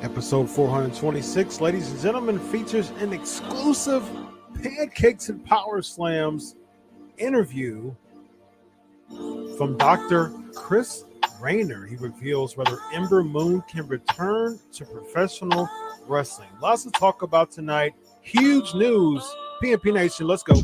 Episode 426, ladies and gentlemen, features an exclusive Pancakes and Powerslams interview from Dr. Chris Raynor. He reveals whether Ember can return to professional wrestling. Lots to talk about tonight. Huge news. PNP Nation, let's go.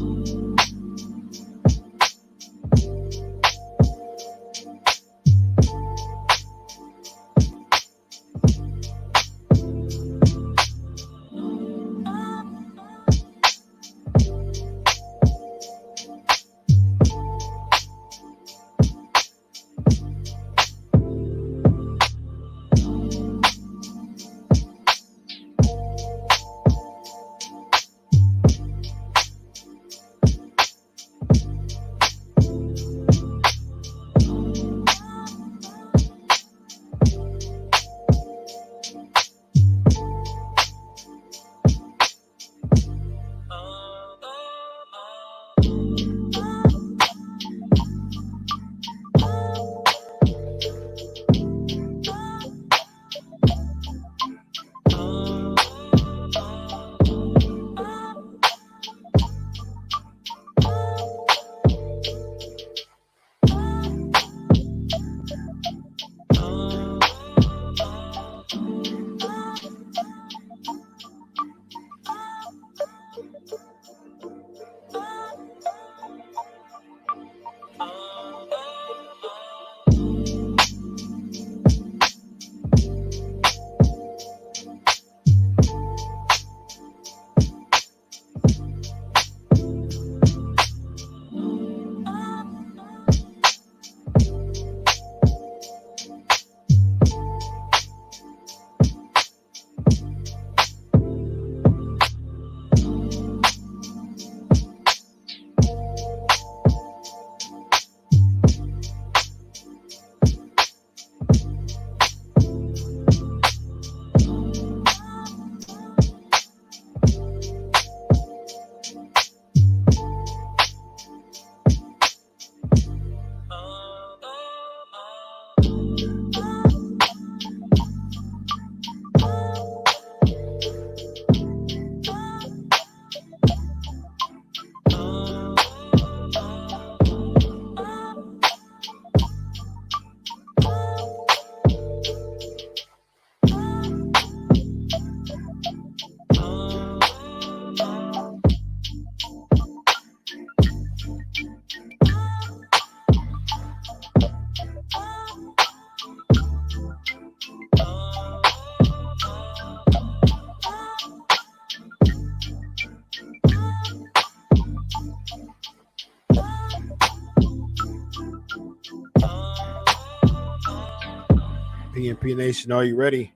PNP Nation, are you ready?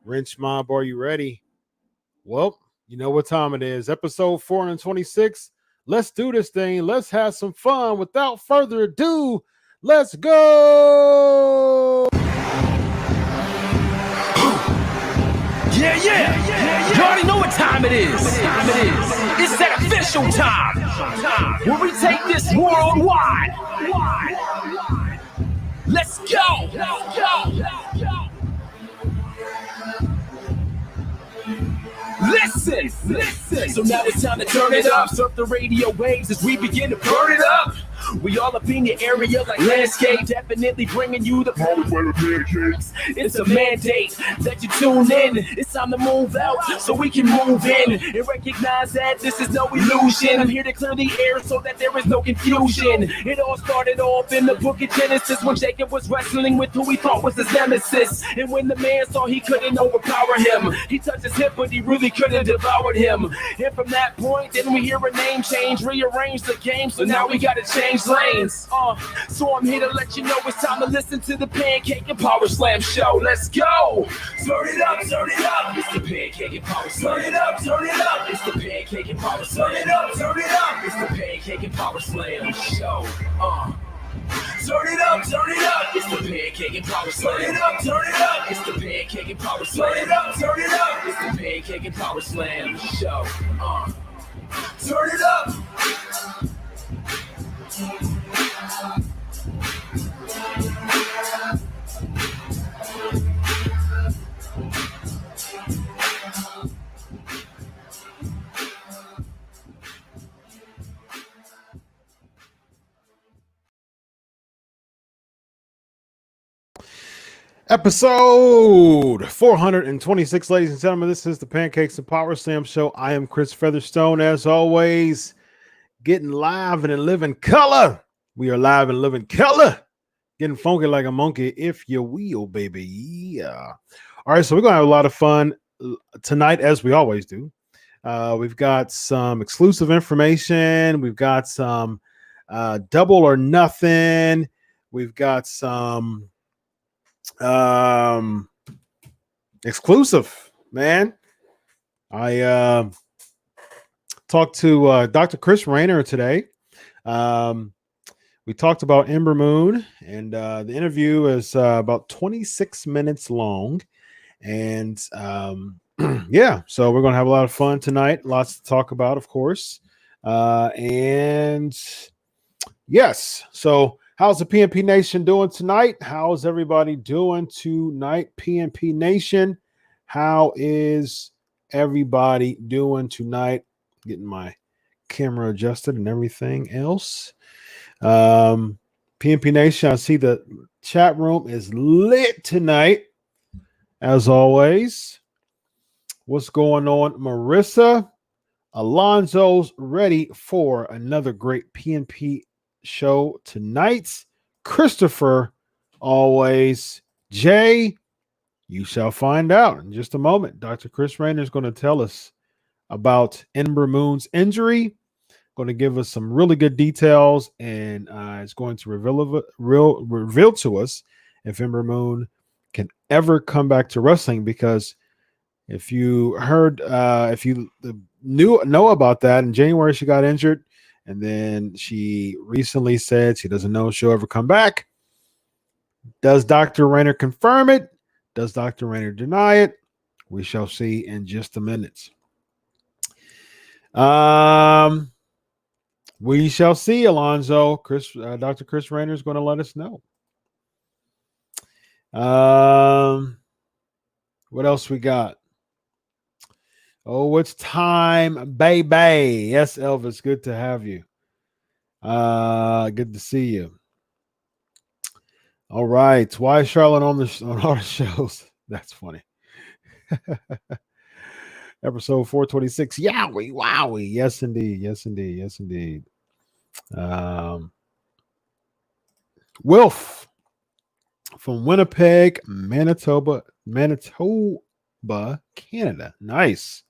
Wrench Mob, are you ready? Well, you know what time it is. Episode 426. Let's do this thing. Let's have some fun. Without further ado, let's go. Yeah. You already know what time it is. It's that official time where we take this worldwide. Let's go. Listen. So now it's time to turn it up. Surf the radio waves as we begin to burn it up. We all up in your area like landscape, definitely bringing you the Pancakes. It's a mandate that you tune in. It's time to move out so we can move in and recognize that this is no illusion. I'm here to clear the air so that there is no confusion. It all started off in the book of Genesis when Jacob was wrestling with who he thought was his nemesis. And when the man saw he couldn't overpower him, he touched his hip but he really couldn't devour him. And from that point, then we hear a name change, rearrange the game, so now we gotta change lanes. So I'm here to let you know it's time to listen to the Pancake and Powerslam show. Let's go. Turn it up. It's the Pancake and Powerslam. Turn it up. It's the Pancake and Powerslam. Turn it up. It's the Pancake and Powerslam show. Turn it up. It's the Pancake and Powerslam. Turn it up. It's the Pancake and Powerslam. Turn it up. It's the Pancake and Powerslam show. Turn it up. Episode 426, ladies and gentlemen. This is the Pancakes and Powerslams show. I am Chris Featherstone, as always, getting live and in living color. We are live and living color, getting funky like a monkey, if you will, baby. Yeah. All right, so we're gonna have a lot of fun tonight, as we always do. We've got some exclusive information. We've got some double or nothing. We've got some exclusive, man. I talked to Dr. Chris Raynor today. We talked about Ember Moon, and the interview is about 26 minutes long. And yeah, so we're gonna have a lot of fun tonight. Lots to talk about, of course. And yes, so how's the PNP Nation doing tonight? How's everybody doing tonight? PNP Nation, how is everybody doing tonight? Getting my camera adjusted and everything else. PNP Nation, I see the chat room is lit tonight, as always. What's going on, Marissa? Alonzo's ready for another great PNP show tonight. Christopher, always. Jay, you shall find out in just a moment. Dr. Chris Raynor is going to tell us about Ember Moon's injury, going to give us some really good details, and it's going to reveal to us if Ember Moon can ever come back to wrestling, because if you heard, if you know about that, in January she got injured, and then she recently said she doesn't know if she'll ever come back. Does Dr. Raynor confirm it? Does Dr. Raynor deny it? We shall see in just a minute. We shall see, Alonzo. Dr. Chris Raynor is going to let us know. What else we got? Oh, it's time, baby. Yes, Elvis, good to have you. Good to see you. All right. Why is Charlotte on all the shows? That's funny. Episode 426. Yowie, wowie. Yes, indeed. Yes, indeed. Yes, indeed. Wilf from Winnipeg, Manitoba, Canada. Nice.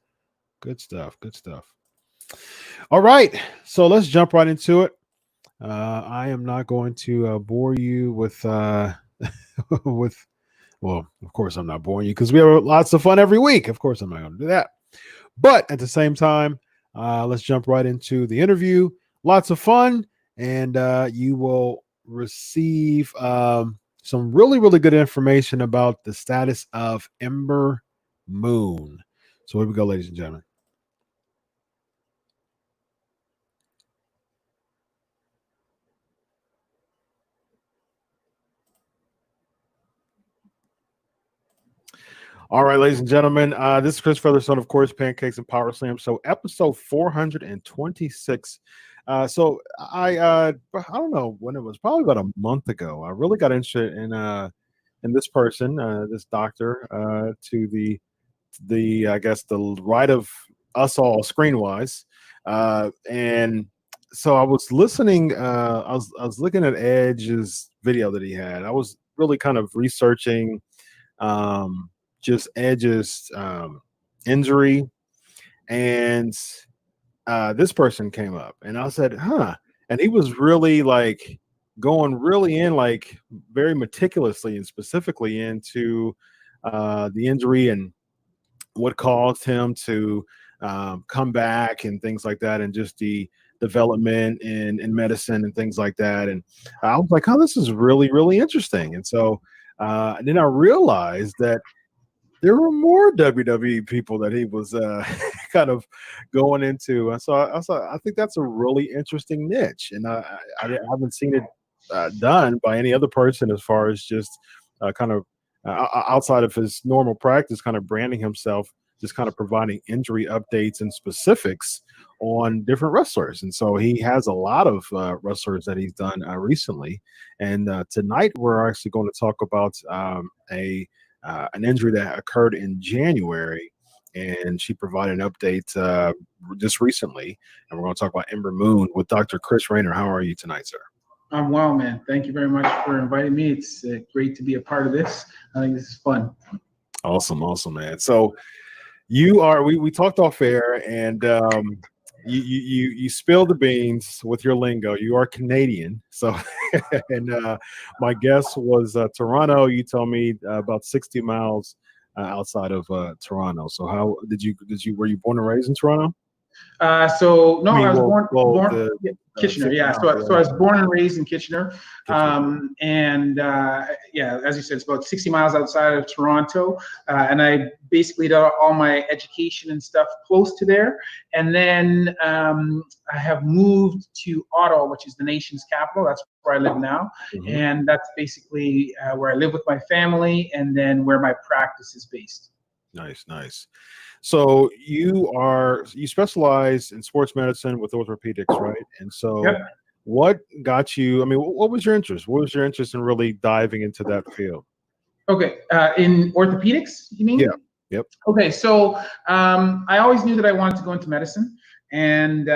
Good stuff. Good stuff. All right. So let's jump right into it. I am not going to bore you with well, of course I'm not boring you, because we have lots of fun every week. Of course I'm not going to do that. But at the same time, let's jump right into the interview. Lots of fun, and you will receive some really, really good information about the status of Ember Moon. So here we go, ladies and gentlemen. All right, ladies and gentlemen, this is Chris Featherstone, of course, Pancakes and Powerslams. So episode 426. So I don't know when it was, probably about a month ago. I really got interested in this person, this doctor, to the I guess the right of us all screen wise, and so I was listening. I was looking at Edge's video that he had. I was really kind of researching just Edge's injury, and this person came up, and I said, huh. And he was really like going really in, like very meticulously and specifically into the injury and what caused him to come back and things like that, and just the development in medicine and things like that. And I was like, oh, this is really, really interesting. And so then I realized that there were more WWE people that he was kind of going into. And so I think that's a really interesting niche. And I haven't seen it done by any other person, as far as just kind of outside of his normal practice, kind of branding himself just kind of providing injury updates and specifics on different wrestlers. And so he has a lot of wrestlers that he's done recently. And tonight we're actually going to talk about an injury that occurred in January. And she provided an update just recently. And we're going to talk about Ember Moon with Dr. Chris Raynor. How are you tonight, sir? I'm well, man. Thank you very much for inviting me. It's great to be a part of this. I think this is fun. Awesome, man. So you are, we talked off air, and you spilled the beans with your lingo. You are Canadian. So, and my guess was Toronto. You told me about 60 miles outside of Toronto. So how were you born and raised in Toronto? So no, I was born Kitchener. Yeah. So I was born and raised in Kitchener. And yeah, as you said, it's about 60 miles outside of Toronto. And I basically did all my education and stuff close to there. And then I have moved to Ottawa, which is the nation's capital. That's where I live now. Mm-hmm. And that's basically where I live with my family, and then where my practice is based. Nice. So you specialize in sports medicine with orthopedics, right? And so What got you, what was your interest? What was your interest in really diving into that field? Okay. In orthopedics, you mean? Yeah. Yep. Okay. So I always knew that I wanted to go into medicine. And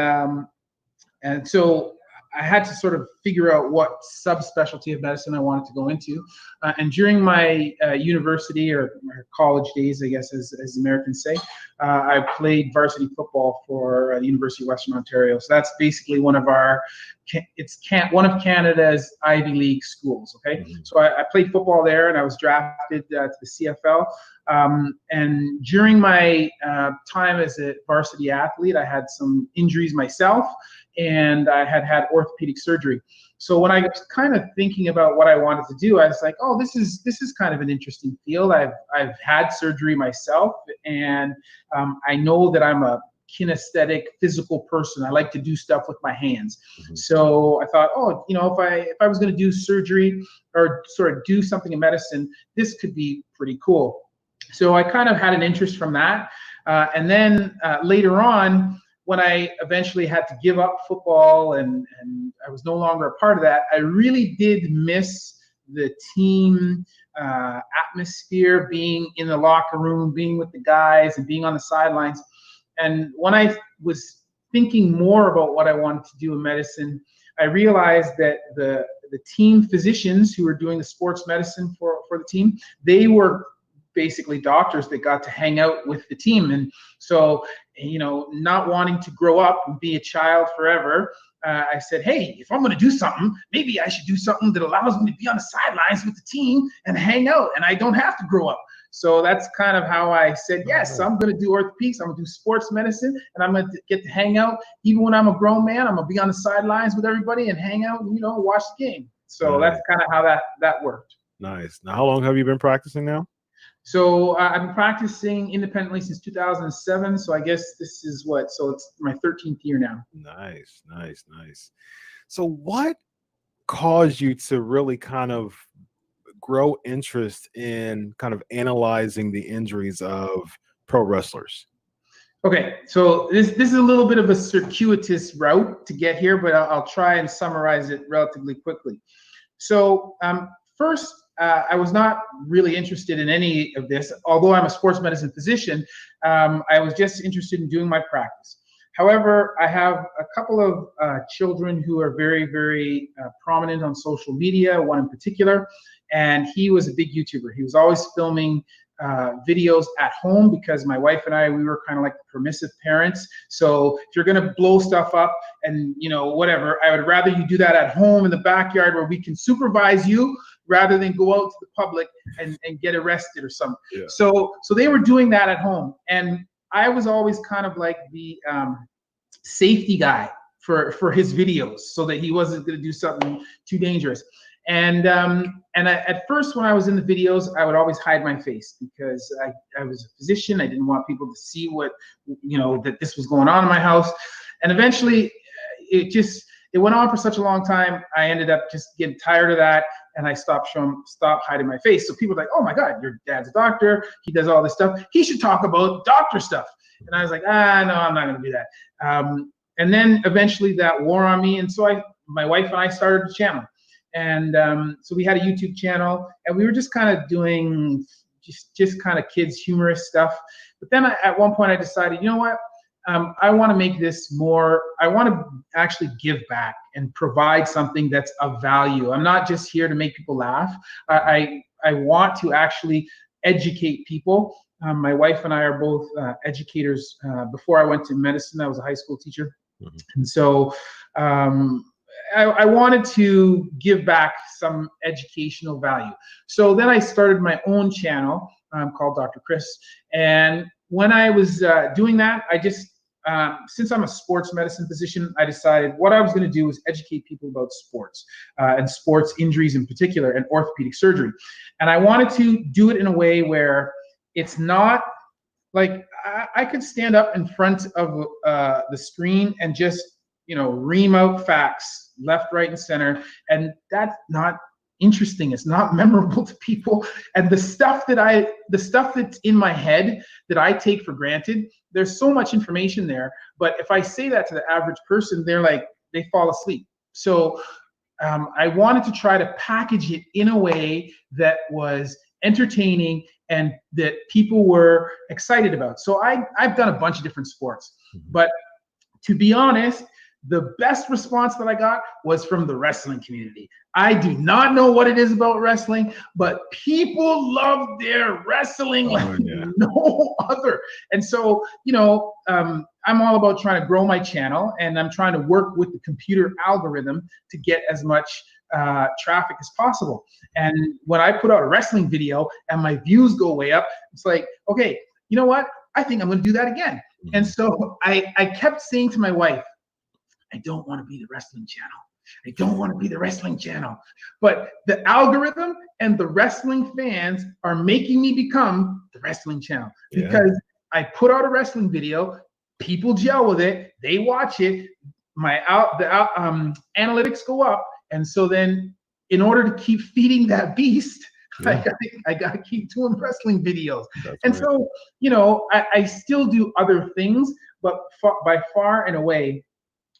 so I had to sort of figure out what subspecialty of medicine I wanted to go into. And during my university or college days, I guess, as Americans say, I played varsity football for the University of Western Ontario. So that's basically one of Canada's Ivy League schools. Okay. Mm-hmm. So I played football there, and I was drafted to the CFL. And during my time as a varsity athlete, I had some injuries myself, and I had orthopedic surgery. So when I was kind of thinking about what I wanted to do, I was like, oh, this is kind of an interesting field. I've had surgery myself, and I know that I'm a kinesthetic, physical person. I like to do stuff with my hands. Mm-hmm. So I thought, oh, if I was going to do surgery or sort of do something in medicine, this could be pretty cool. So I kind of had an interest from that. And then later on, when I eventually had to give up football and I was no longer a part of that, I really did miss the team atmosphere, being in the locker room, being with the guys, and being on the sidelines. And when I was thinking more about what I wanted to do in medicine, I realized that the team physicians who were doing the sports medicine for the team, they were basically doctors that got to hang out with the team. And so, not wanting to grow up and be a child forever, I said, hey, if I'm going to do something, maybe I should do something that allows me to be on the sidelines with the team and hang out, and I don't have to grow up. So that's kind of how I said, yes, I'm going to do orthopedics, I'm going to do sports medicine, and I'm going to get to hang out. Even when I'm a grown man, I'm going to be on the sidelines with everybody and hang out and, watch the game. So that's kind of how that worked. Nice. Now, how long have you been practicing now? So I've been practicing independently since 2007. So I guess this is so it's my 13th year now. Nice. So what caused you to really kind of grow interest in kind of analyzing the injuries of pro wrestlers? Okay, so this is a little bit of a circuitous route to get here, but I'll try and summarize it relatively quickly. So first, I was not really interested in any of this. Although I'm a sports medicine physician, I was just interested in doing my practice. However, I have a couple of children who are very, very prominent on social media, one in particular, and he was a big YouTuber. He was always filming videos at home because my wife and we were kind of like the permissive parents. So if you're going to blow stuff up and, whatever, I would rather you do that at home in the backyard where we can supervise you rather than go out to the public and get arrested or something. Yeah. So they were doing that at home. And I was always kind of like the safety guy for his videos so that he wasn't going to do something too dangerous. And at first, when I was in the videos, I would always hide my face because I was a physician. I didn't want people to see what, that this was going on in my house. And eventually, it went on for such a long time. I ended up just getting tired of that, and I stopped hiding my face. So people were like, oh my God, your dad's a doctor. He does all this stuff. He should talk about doctor stuff. And I was like, no, I'm not going to do that. And then eventually that wore on me. And so my wife and I started a channel. And so we had a YouTube channel, and we were just kind of doing just kind of kids humorous stuff. But then at one point I decided, you know what? I want to make this more, I want to actually give back and provide something that's of value. I'm not just here to make people laugh. I want to actually educate people. My wife and I are both educators. Before I went to medicine, I was a high school teacher. Mm-hmm. And so I wanted to give back some educational value. So then I started my own channel called Dr. Chris. And when I was doing that, I just, since I'm a sports medicine physician, I decided what I was going to do was educate people about sports and sports injuries in particular, and orthopedic surgery. And I wanted to do it in a way where it's not like I could stand up in front of the screen and just, ream out facts left, right, and center. And that's not interesting. It's not memorable to people. And the stuff that's in my head that I take for granted, there's so much information there. But if I say that to the average person, they fall asleep. So I wanted to try to package it in a way that was entertaining and that people were excited about. So I've done a bunch of different sports, but to be honest, the best response that I got was from the wrestling community. I do not know what it is about wrestling, but people love their wrestling like no other. And so, I'm all about trying to grow my channel, and I'm trying to work with the computer algorithm to get as much traffic as possible. And when I put out a wrestling video and my views go way up, it's like, okay, you know what? I think I'm going to do that again. And so I kept saying to my wife, I don't want to be the wrestling channel. I don't want to be the wrestling channel. But the algorithm and the wrestling fans are making me become the wrestling channel, because I put out a wrestling video, people gel with it, they watch it, analytics go up. And so then in order to keep feeding that beast, I got to keep doing wrestling videos. That's so, I still do other things, but by far and away,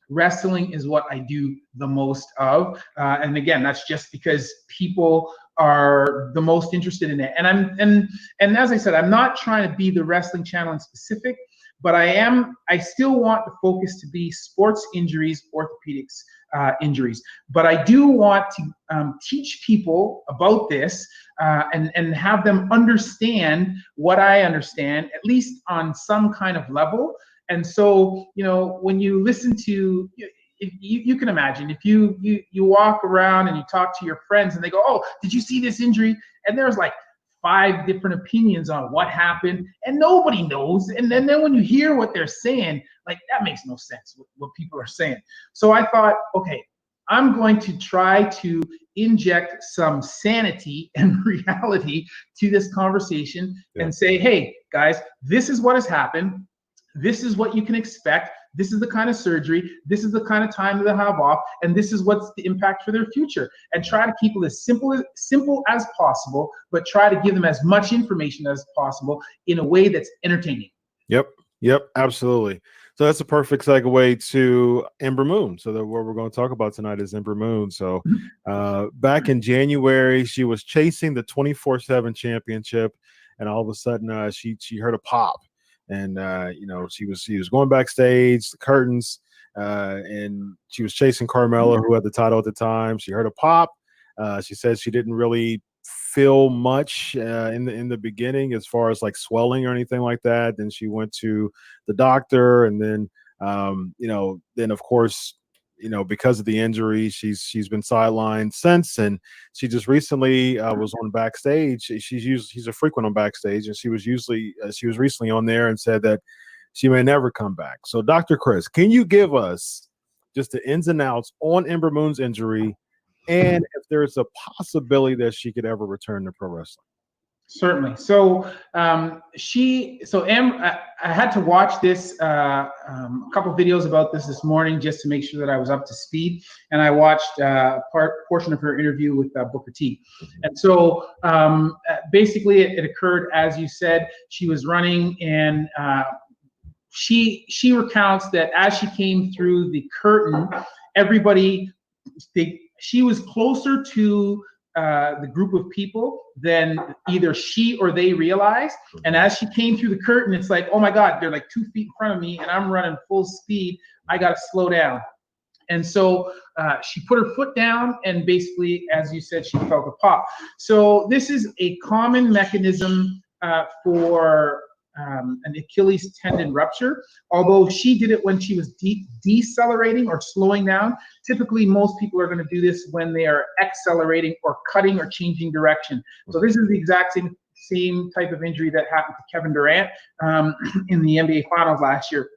wrestling is what I do the most of. And again, that's just because people are the most interested in it. And as I said, I'm not trying to be the wrestling channel in specific, but I still want the focus to be sports injuries, orthopedics injuries. But I do want to teach people about this and have them understand what I understand, at least on some kind of level. And so, when you listen to, you can imagine if you walk around and you talk to your friends and they go, oh, did you see this injury? And there's like 5 different opinions on what happened, and nobody knows. And then when you hear what they're saying, like, that makes no sense, what people are saying. So I thought, okay, I'm going to try to inject some sanity and reality to this conversation and say, hey, guys, this is what has happened. This is what you can expect. This is the kind of surgery. This is the kind of time that they'll have off. And this is what's the impact for their future. And try to keep it as simple as possible, but try to give them as much information as possible in a way that's entertaining. Yep, absolutely. So that's a perfect segue to Ember Moon. So what we're going to talk about tonight is Ember Moon. So back in January, she was chasing the 24/7 championship, and all of a sudden she heard a pop. And she was going backstage, the curtains, and she was chasing Carmella, who had the title at the time. She heard a pop. She said she didn't really feel much in the beginning as far as like swelling or anything like that. Then she went to the doctor, and then then of course, because of the injury, she's been sidelined since, and she just recently was on backstage. She's a frequent on backstage, and she was recently on there and said that she may never come back. So, Dr. Chris, can you give us just the ins and outs on Ember Moon's injury, and if there's a possibility that she could ever return to pro wrestling? Certainly. So I had to watch this, a couple videos about this morning just to make sure that I was up to speed. And I watched portion of her interview with Booker T. And so basically it occurred, as you said, she was running, and she recounts that as she came through the curtain, she was closer to the group of people than either she or they realized. And as she came through the curtain, it's like, oh my God, they're like 2 feet in front of me and I'm running full speed. I got to slow down. And so she put her foot down, and basically, as you said, she felt a pop. So this is a common mechanism for an Achilles tendon rupture. Although she did it when she was decelerating or slowing down, typically most people are going to do this when they are accelerating or cutting or changing direction. So this is the exact same type of injury that happened to Kevin Durant in the NBA Finals last year.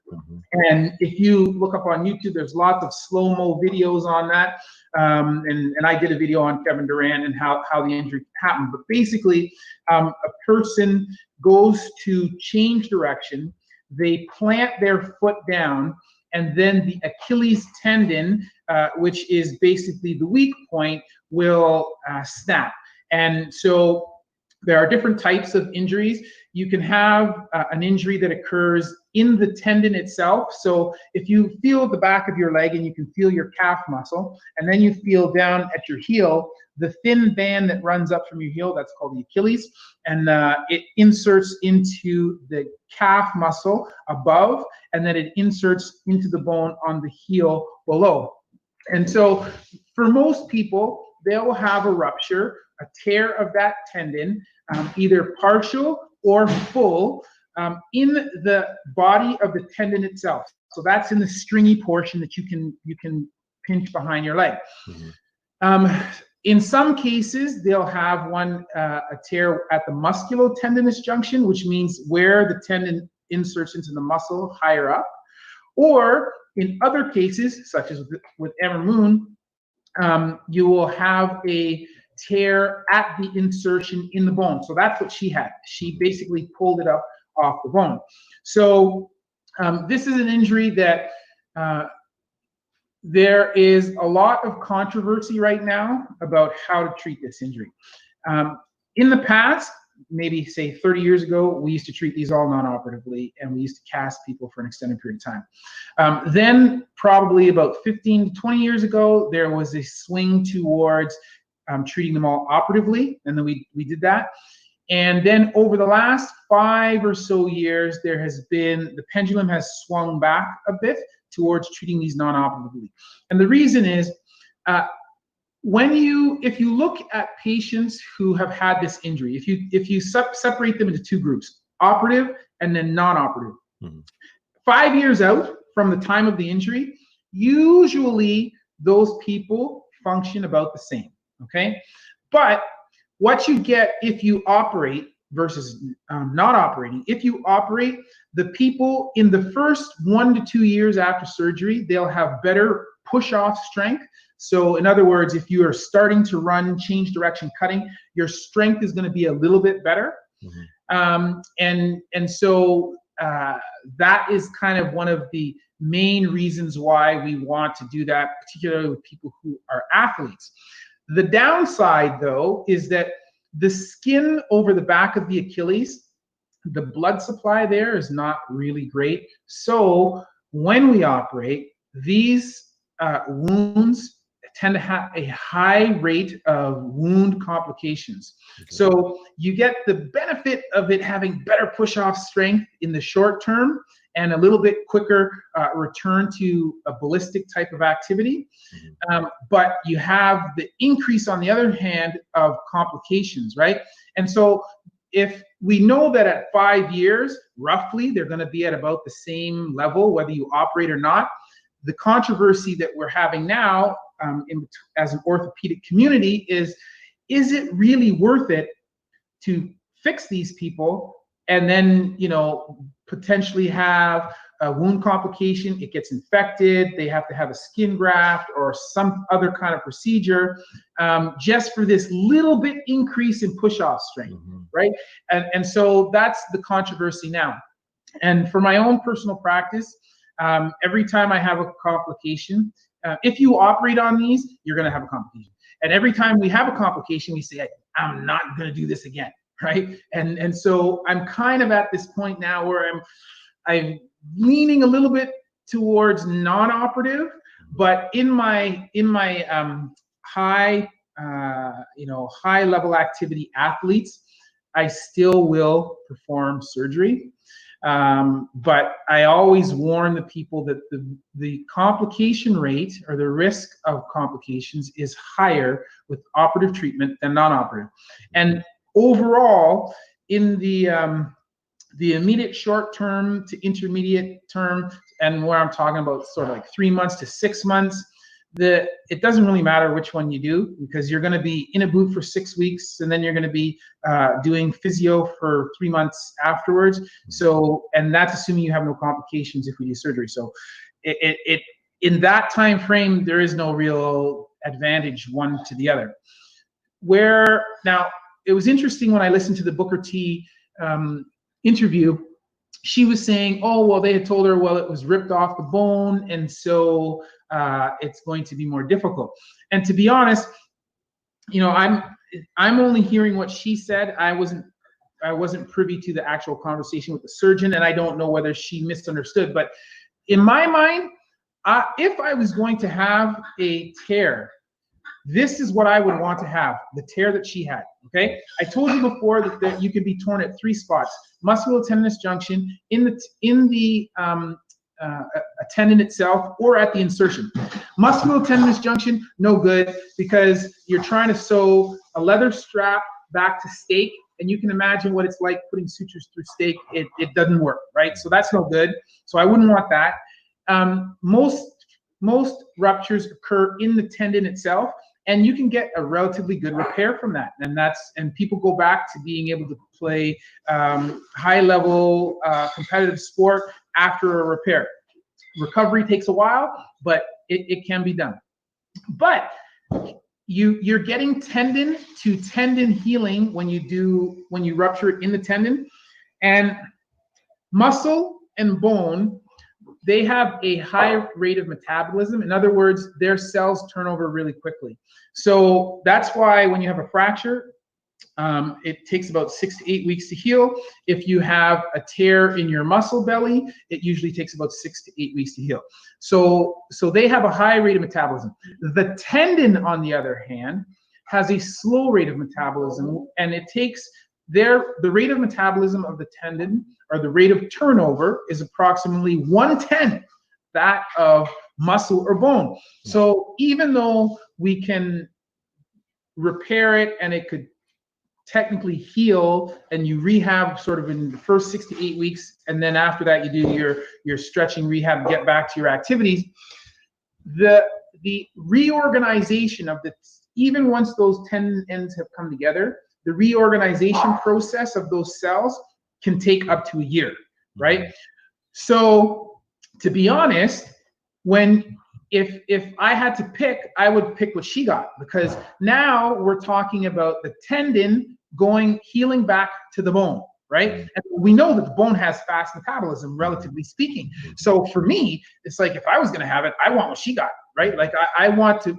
And if you look up on YouTube, there's lots of slow-mo videos on that. And I did a video on Kevin Durant and how the injury happened. But basically, a person goes to change direction, they plant their foot down, and then the Achilles tendon, which is basically the weak point, will snap. And so there are different types of injuries. You can have an injury that occurs in the tendon itself. So if you feel the back of your leg and you can feel your calf muscle, and then you feel down at your heel, the thin band that runs up from your heel, that's called the Achilles, and it inserts into the calf muscle above, and then it inserts into the bone on the heel below. And so for most people, they'll have a rupture, a tear of that tendon, either partial or full, in the body of the tendon itself. So that's in the stringy portion that you can pinch behind your leg. In some cases, they'll have a tear at the musculotendinous junction, which means where the tendon inserts into the muscle higher up. Or in other cases, such as with Ember Moon, you will have a tear at the insertion in the bone. So that's what she had. She basically pulled it up off the bone. So this is an injury that there is a lot of controversy right now about how to treat this injury. In the past, maybe say 30 years ago, we used to treat these all non-operatively, and we used to cast people for an extended period of time. Then probably about 15 to 20 years ago, there was a swing towards treating them all operatively, and then we did that. And then over the last 5 or so years, the pendulum has swung back a bit towards treating these non-operatively. And the reason is, if you look at patients who have had this injury, if you separate them into 2 groups, operative and then non-operative, 5 years out from the time of the injury, usually those people function about the same, okay? But what you get if you operate versus not operating, if you operate, the people in the first 1 to 2 years after surgery, they'll have better push-off strength. So in other words, if you are starting to run, change direction, cutting, your strength is going to be a little bit better. And so that is kind of one of the main reasons why we want to do that, particularly with people who are athletes. The downside, though, is that the skin over the back of the Achilles, the blood supply there is not really great. So when we operate, these wounds tend to have a high rate of wound complications. So you get the benefit of it having better push-off strength in the short term and a little bit quicker return to a ballistic type of activity. But you have the increase, on the other hand, of complications, right? And so if we know that at 5 years, roughly, they're going to be at about the same level, whether you operate or not, the controversy that we're having now as an orthopedic community is it really worth it to fix these people and then, potentially have a wound complication, it gets infected, they have to have a skin graft or some other kind of procedure, just for this little bit increase in push-off strength, right? And so that's the controversy now. And for my own personal practice, every time I have a complication, if you operate on these, you're going to have a complication. And every time we have a complication, we say, I'm not going to do this again, right? And so I'm kind of at this point now where I'm leaning a little bit towards non-operative, but in my high level activity athletes, I still will perform surgery. But I always warn the people that the complication rate or the risk of complications is higher with operative treatment than non-operative. And overall, in the immediate short term to intermediate term, and where I'm talking about sort of like 3 months to 6 months, it doesn't really matter which one you do, because you're going to be in a boot for 6 weeks, and then you're going to be doing physio for 3 months afterwards. So, and that's assuming you have no complications if we do surgery. So it in that time frame, there is no real advantage one to the other. Where now, it was interesting when I listened to the Booker T interview. She was saying, oh, well, they had told her, well, it was ripped off the bone, and so it's going to be more difficult. And to be honest, you know, I'm only hearing what she said. I wasn't privy to the actual conversation with the surgeon, and I don't know whether she misunderstood. But in my mind, if I was going to have a tear, this is what I would want to have, the tear that she had, okay? I told you before that you can be torn at 3 spots: musculotendinous junction, in the tendon itself, or at the insertion. Musculotendinous junction, no good, because you're trying to sew a leather strap back to steak, and you can imagine what it's like putting sutures through steak. It doesn't work, right? So that's no good. So I wouldn't want that. Most ruptures occur in the tendon itself, and you can get a relatively good repair from that. And people go back to being able to play high level competitive sport after a repair. Recovery takes a while, but it can be done. But you're getting tendon to tendon healing when you rupture it in the tendon. And muscle and bone, they have a high rate of metabolism. In other words, their cells turn over really quickly. So that's why when you have a fracture, it takes about 6 to 8 weeks to heal. If you have a tear in your muscle belly, it usually takes about 6 to 8 weeks to heal. So they have a high rate of metabolism. The tendon, on the other hand, has a slow rate of metabolism, and it takes the rate of metabolism of the tendon, or the rate of turnover, is approximately 1/10 that of muscle or bone. So even though we can repair it and it could technically heal, and you rehab sort of in the first 6 to 8 weeks, and then after that you do your stretching rehab, get back to your activities, the reorganization of even once those tendon ends have come together, the reorganization process of those cells can take up to a year, right? So to be honest, if I had to pick, I would pick what she got, because now we're talking about the tendon healing back to the bone, right? And we know that the bone has fast metabolism, relatively speaking. So for me, it's like, if I was going to have it, I want what she got, right? Like I want to,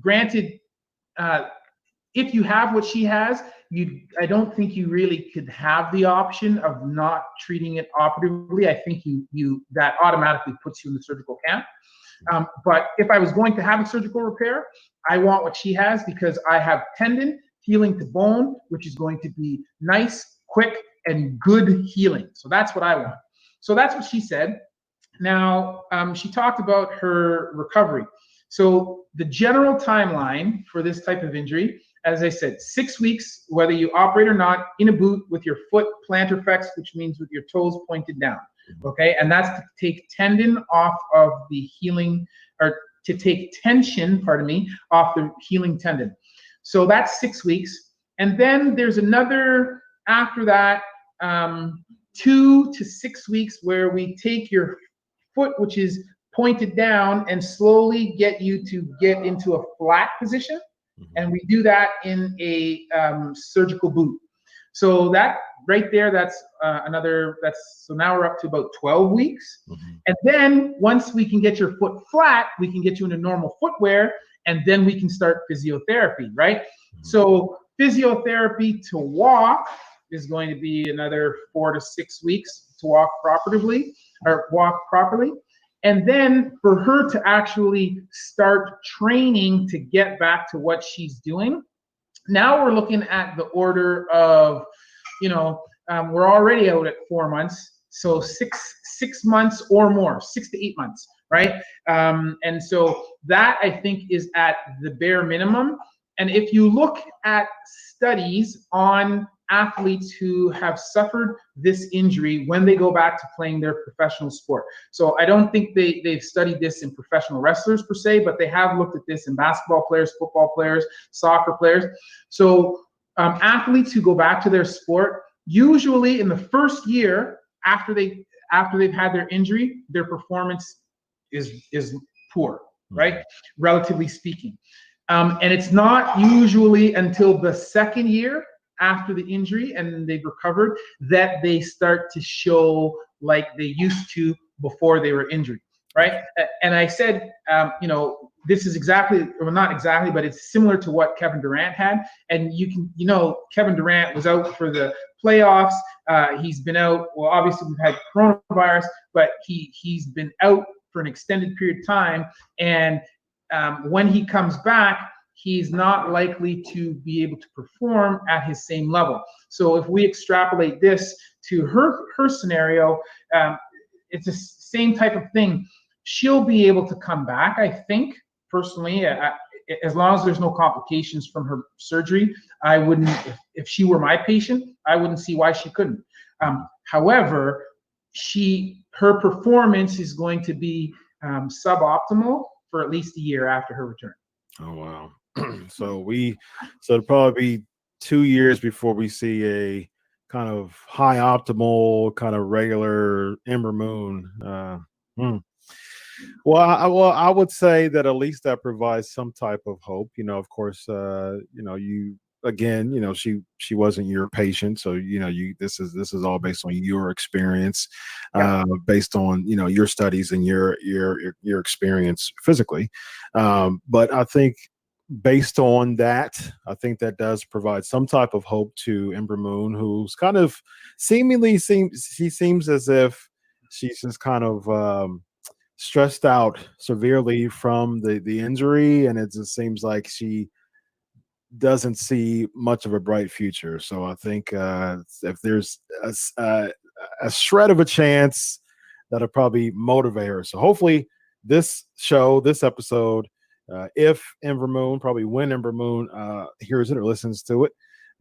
granted, if you have what she has, I don't think you really could have the option of not treating it operatively. I think that automatically puts you in the surgical camp. But if I was going to have a surgical repair, I want what she has, because I have tendon healing to bone, which is going to be nice, quick, and good healing. So that's what I want. So that's what she said. Now, she talked about her recovery. So the general timeline for this type of injury, as I said, 6 weeks, whether you operate or not, in a boot with your foot plantar flex, which means with your toes pointed down, okay? And that's to take tendon off of the healing, or to take tension, off the healing tendon. So that's 6 weeks. And then there's another, after that, 2 to 6 weeks where we take your foot, which is pointed down, and slowly get you to get into a flat position. And we do that in a surgical boot. So that right there, so now we're up to about 12 weeks. And then once we can get your foot flat, we can get you into normal footwear, and then we can start physiotherapy, right? So physiotherapy to walk is going to be another 4 to 6 weeks to walk properly. And then for her to actually start training to get back to what she's doing, now we're looking at the order of, we're already out at 4 months, so six months or more, 6 to 8 months, right? And so that, I think, is at the bare minimum. And if you look at studies on athletes who have suffered this injury when they go back to playing their professional sport. So I don't think they've studied this in professional wrestlers per se, but they have looked at this in basketball players, football players, soccer players. So athletes who go back to their sport, usually in the first year after they've had their injury, their performance is poor, right? Relatively speaking. And it's not usually until the second year after the injury and they've recovered that they start to show like they used to before they were injured, right? And I said, this is exactly, or not exactly, but it's similar to what Kevin Durant had. And Kevin Durant was out for the playoffs. He's been out. Well, obviously we've had coronavirus, but he's been out for an extended period of time. And when he comes back, he's not likely to be able to perform at his same level. So if we extrapolate this to her scenario, it's the same type of thing. She'll be able to come back, I think, personally, as long as there's no complications from her surgery. I wouldn't, if she were my patient, I wouldn't see why she couldn't. However, her performance is going to be suboptimal for at least a year after her return. Oh, wow. So it'll probably be 2 years before we see a kind of high optimal, kind of regular Ember Moon. Well, I would say that at least that provides some type of hope. Of course, she wasn't your patient, so this is all based on your experience, based on your studies and your experience physically. But I think based on that, I think that does provide some type of hope to Ember Moon, who's kind of seems as if she's just kind of stressed out severely from the injury, and it just seems like she doesn't see much of a bright future. So I think if there's a shred of a chance, that'll probably motivate her. So hopefully this episode, if Ember Moon, probably when Ember Moon hears it or listens to it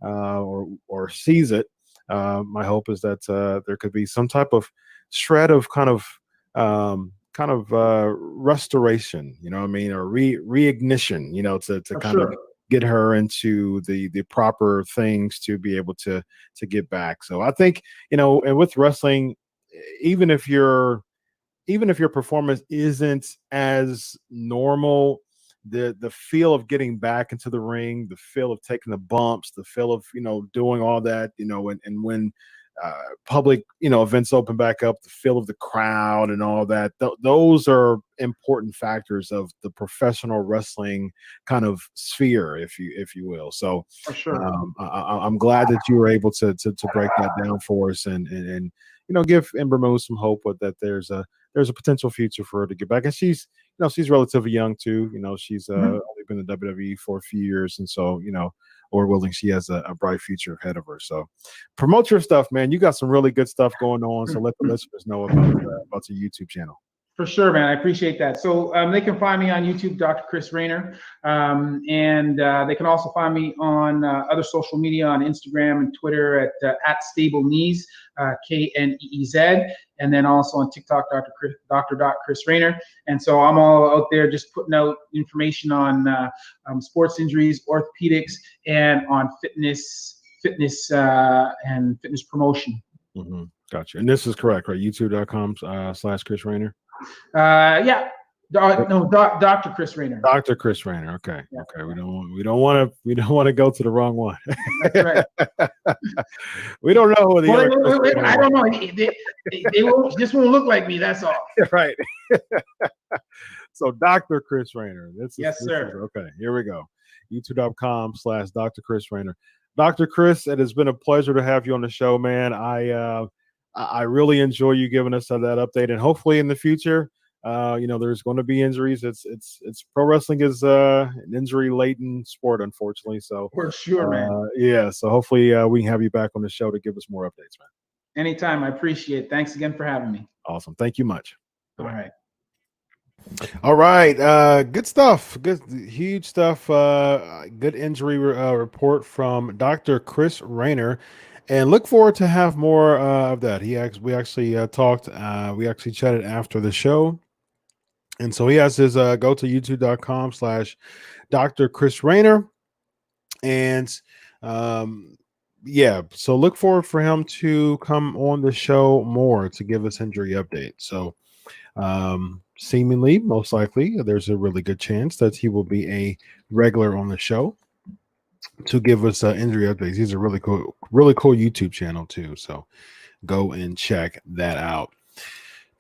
or sees it, my hope is that there could be some type of shred of kind of restoration, or reignition, to kind of get her into the proper things to be able to get back. So I think, and with wrestling, even if your performance isn't as normal, the feel of getting back into the ring, the feel of taking the bumps, the feel of doing all that, and when public events open back up, the feel of the crowd and all that, those are important factors of the professional wrestling kind of sphere, if you will. So for sure, I'm glad that you were able to break that down for us and give Ember Moon some hope, but that there's a potential future for her to get back. And she's relatively young too. She's only been in WWE for a few years, and so Lord willing, she has a bright future ahead of her. So promote your stuff, man. You got some really good stuff going on. So let the listeners know about your YouTube channel. For sure, man. I appreciate that. So they can find me on YouTube, Dr. Chris Raynor. And they can also find me on other social media, on Instagram and Twitter at Stable Knees, KNEEZ. And then also on TikTok, Dr. Chris Raynor. And so I'm all out there just putting out information on sports injuries, orthopedics, and on fitness and fitness promotion. Mm-hmm. Gotcha. And this is correct, right? YouTube.com/Chris Raynor. Yeah. No, Dr. Chris Raynor. Dr. Chris Raynor. Okay. Yeah. Okay. We don't want to go to the wrong one. That's right. We don't know who the other Chris Raynor I don't know. They won't. This won't look like me. That's all. right. So Dr. Chris Raynor. Yes, sir. Okay. Here we go. YouTube.com/Dr. Chris Raynor. Dr. Chris, it has been a pleasure to have you on the show, man. I really enjoy you giving us that update, and hopefully in the future, there's going to be injuries. It's pro wrestling is an injury laden sport, unfortunately. So for sure, man. Yeah. So hopefully we can have you back on the show to give us more updates, man. Anytime. I appreciate it. Thanks again for having me. Awesome. Thank you much. All right. All right. Good stuff. Good, huge stuff. Good injury report from Dr. Chris Raynor, and look forward to have more of that. We actually talked. We actually chatted after the show, and so he has his go to youtube.com/Dr. Chris Raynor, and yeah. So look forward for him to come on the show more to give us injury updates. So. Seemingly, most likely, there's a really good chance that he will be a regular on the show to give us injury updates. He's a really cool YouTube channel too. So go and check that out.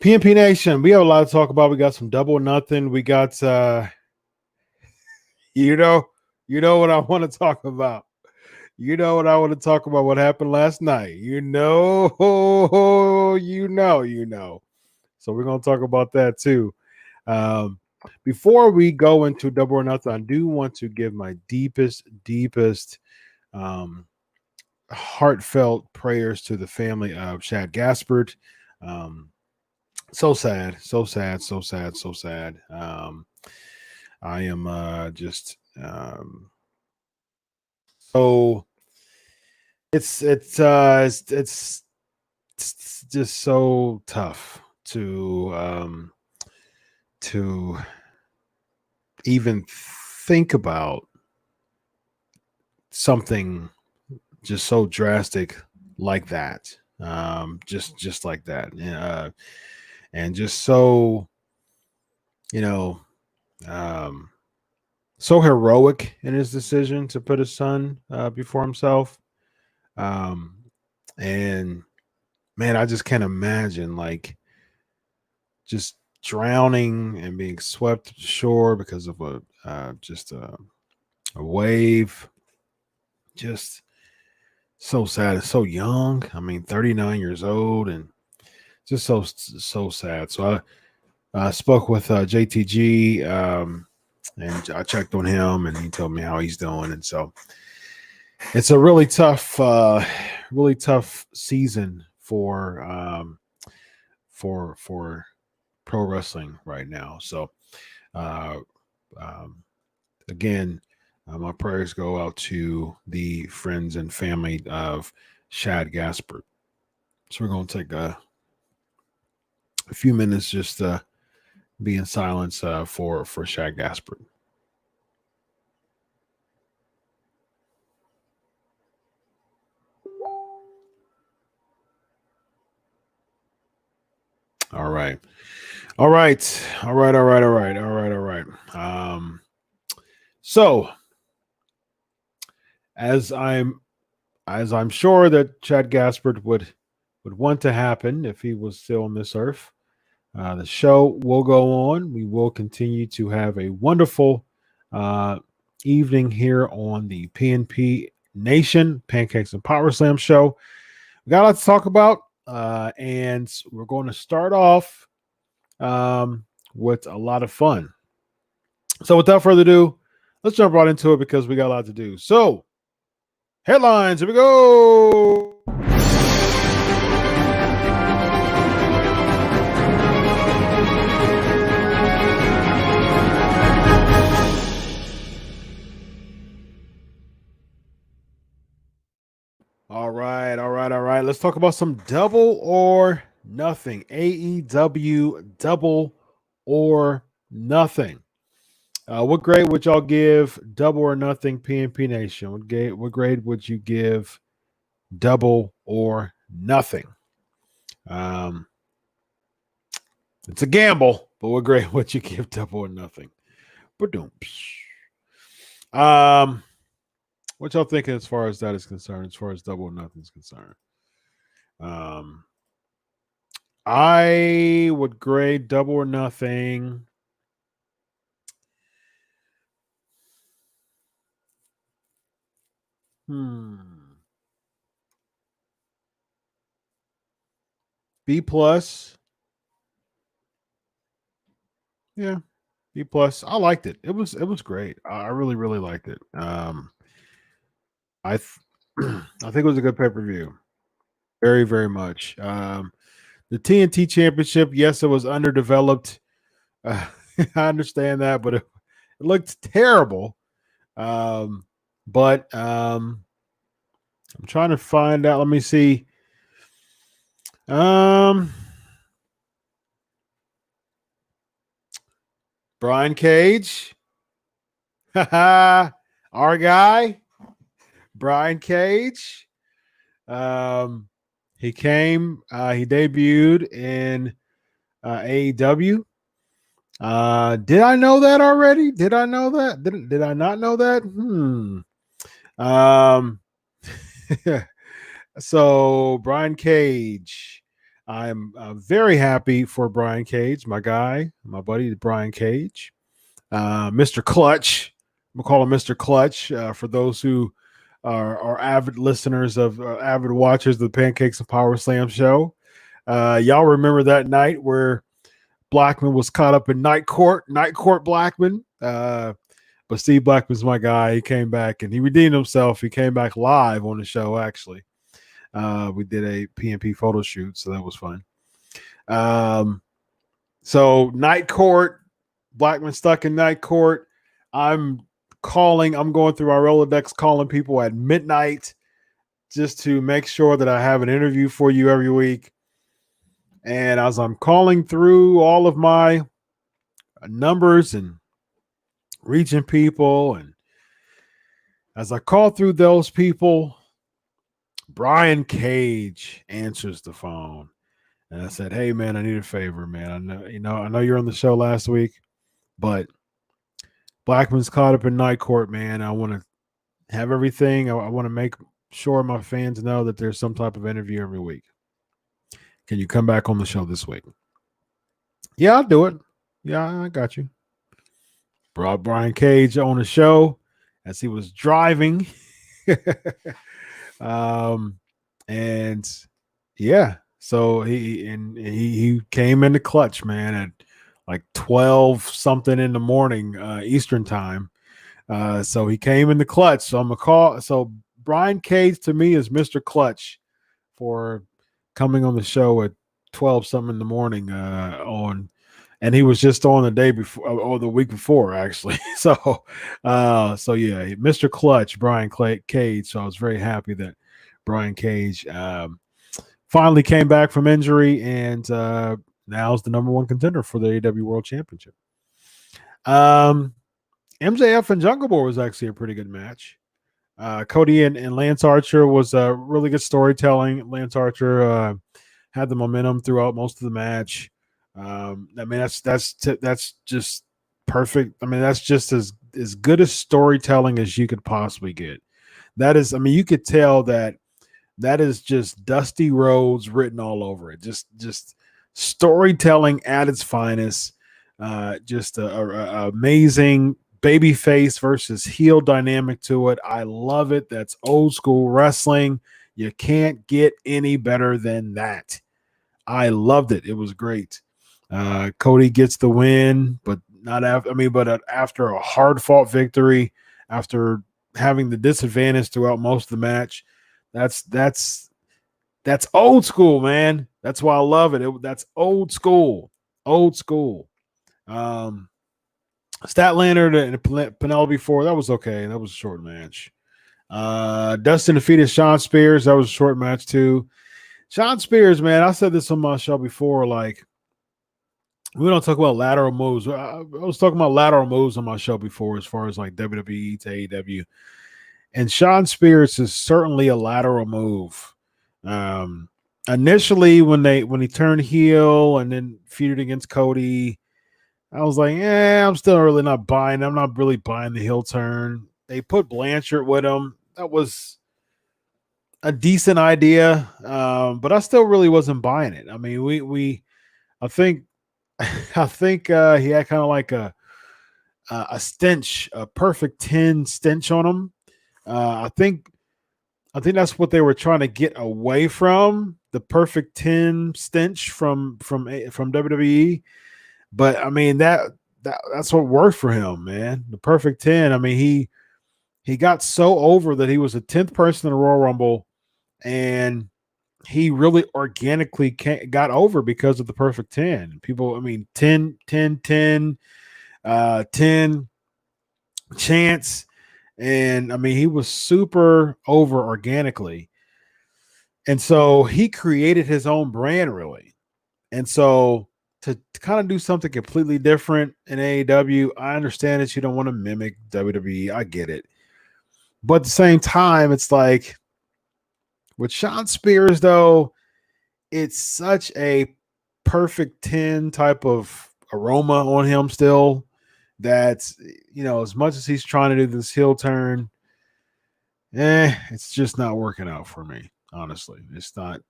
PNP Nation, we have a lot to talk about. We got some double or nothing. We got you know what I want to talk about. You know what I want to talk about, what happened last night. You know. So we're going to talk about that too. Before we go into double or nothing, I do want to give my deepest heartfelt prayers to the family of Shad Gaspard. So sad. I am just so it's just so tough to even think about something just so drastic like that. Just like that. And just so, so heroic in his decision to put his son before himself. And man, I just can't imagine just drowning and being swept ashore because of a wave. Just so sad. So young. I mean, 39 years old, and just so sad. So I spoke with JTG, and I checked on him, and he told me how he's doing. And so it's a really tough season for pro wrestling right now. So again, my prayers go out to the friends and family of Shad Gaspard. So we're going to take a few minutes just to be in silence for Shad Gaspard. All right. So as I'm sure that Shad Gaspard would want to happen if he was still on this earth, the show will go on. We will continue to have a wonderful evening here on the PNP Nation Pancakes and Powerslam show. We got a lot to talk about, and we're going to start off with a lot of fun. So without further ado, let's jump right into it because we got a lot to do. So headlines, here we go. All right. Let's talk about some double or nothing. AEW double or nothing. What grade would y'all give double or nothing, PNP Nation? What grade would you give double or nothing? It's a gamble, but we're great. What you give Double or Nothing. Ba-dum. What y'all thinking as far as that is concerned, as far as Double or Nothing is concerned? I would grade Double or Nothing. B plus. Yeah, B plus. I liked it. It was great. I really really liked it. I think it was a good pay per view. Very very much. The TNT Championship. Yes, it was underdeveloped. I understand that, but it looked terrible. But I'm trying to find out. Let me see. Brian Cage. Our guy, Brian Cage. He came, he debuted in AEW. Did I know that already? Did I know that? Did I not know that? So Brian Cage, I'm very happy for Brian Cage, my guy, my buddy Brian Cage, Mr. Clutch. I'm gonna call him Mr. Clutch for those who are avid listeners of avid watchers of the Pancakes and Power Slam show. Y'all remember that night where Blackman was caught up in Night Court Blackman. But Steve Blackman's my guy. He came back and he redeemed himself. He came back live on the show, actually. We did a PNP photo shoot, so that was fun. So Night Court, Blackman stuck in Night Court. I'm going through our Rolodex calling people at midnight just to make sure that I have an interview for you every week. And as I'm calling through all of my numbers and reaching people, and as I call through those people, Brian Cage answers the phone. And I said, "Hey man, I need a favor, man. I know you're on the show last week, but Blackman's caught up in Night Court, man. I want to have everything. I want to make sure my fans know that there's some type of interview every week. Can you come back on the show this week?" "Yeah, I'll do it. Yeah, I got you." Brought Brian Cage on the show as he was driving. And yeah, so he came in the clutch, man, at like 12 something in the morning Eastern time. So he came in the clutch. So I'm gonna call. So Brian Cage to me is Mr. Clutch for coming on the show at 12 something in the morning and he was just on the day before or the week before, actually. So yeah, Mr. Clutch, Brian Cage. So I was very happy that Brian Cage finally came back from injury and now is the number one contender for the AEW World Championship. MJF and Jungle Boy was actually a pretty good match. Cody and Lance Archer was a really good storytelling. Lance Archer had the momentum throughout most of the match. I mean, that's just perfect. I mean, that's just as good as storytelling as you could possibly get. That is, I mean, you could tell that is just Dusty Rhodes written all over it. Just storytelling at its finest. Just a amazing babyface versus heel dynamic to it. I love it. That's old school wrestling. You can't get any better than that. I loved it. It was great. Cody gets the win, but not after. I mean, but after a hard fought victory, after having the disadvantage throughout most of the match. That's old school, man. That's why I love it. That's old school. Old school. Statlander and Penelope Ford, that was okay. That was a short match. Dustin defeated Shawn Spears. That was a short match too. Shawn Spears, man, I said this on my show before, like, we don't talk about lateral moves. I was talking about lateral moves on my show before as far as like WWE to AEW. And Shawn Spears is certainly a lateral move. initially when he turned heel and then feuded against Cody, I was like, I'm still really not buying. I'm not really buying the heel turn. They put Blanchard with him. That was a decent idea, but I still really wasn't buying it. I mean, I think, I think he had kind of like a stench, a perfect 10 stench on him. I think that's what they were trying to get away from, the perfect 10 stench from WWE. But I mean that's what worked for him, man. The perfect 10. I mean, he got so over that he was the 10th person in the Royal Rumble, and he really organically got over because of the perfect 10. People, I mean, 10, 10, 10, 10 chance. And I mean, he was super over organically. And so he created his own brand, really. And so to kind of do something completely different in AEW, I understand that you don't want to mimic WWE. I get it. But at the same time, it's like with Sean Spears, though, it's such a perfect 10 type of aroma on him still that, as much as he's trying to do this heel turn, it's just not working out for me, honestly. It's not.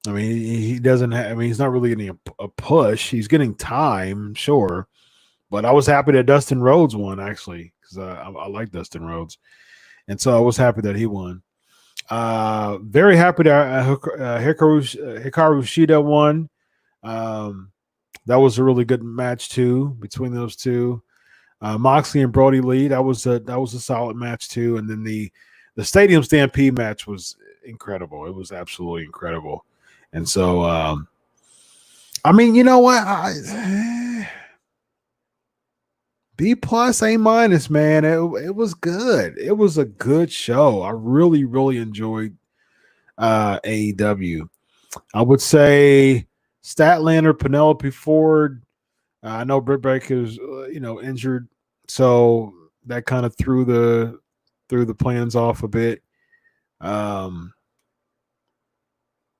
I mean, he doesn't have, I mean, he's not really getting a push. He's getting time, sure. But I was happy that Dustin Rhodes won, actually, because I like Dustin Rhodes. And so I was happy that he won. Very happy that Hikaru Shida won. That was a really good match, too, between those two. Moxley and Brody Lee, that was a solid match, too. And then the Stadium Stampede match was incredible. It was absolutely incredible. And so, I mean, you know what? B plus, A minus, man. It was good. It was a good show. I really, really enjoyed AEW. I would say Statlander, Penelope Ford. I know Britt Baker is, injured, so that kind of threw the plans off a bit.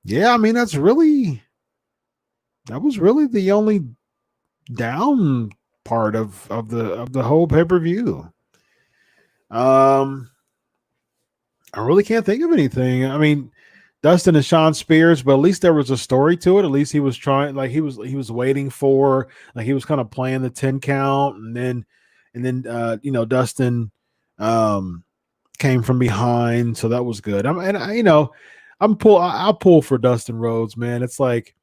Yeah, I mean that was really the only down part of the whole pay-per-view. I really can't think of anything. I mean, Dustin and Sean Spears, but at least there was a story to it. At least he was trying, like he was waiting for, like he was kind of playing the 10 count, and then Dustin came from behind, so that was good. I'll pull for Dustin Rhodes, man. It's like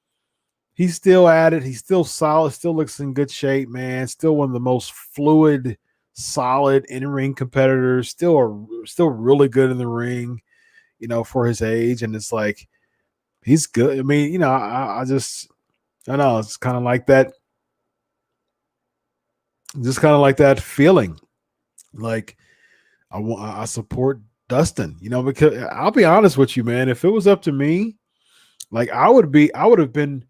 he's still at it. He's still solid. Still looks in good shape, man. Still one of the most fluid, solid in-ring competitors. Still really good in the ring, for his age. And it's like he's good. I mean, I know it's kind of like that. Just kind of like that feeling. Like I support Dustin, because I'll be honest with you, man. If it was up to me, like I would have been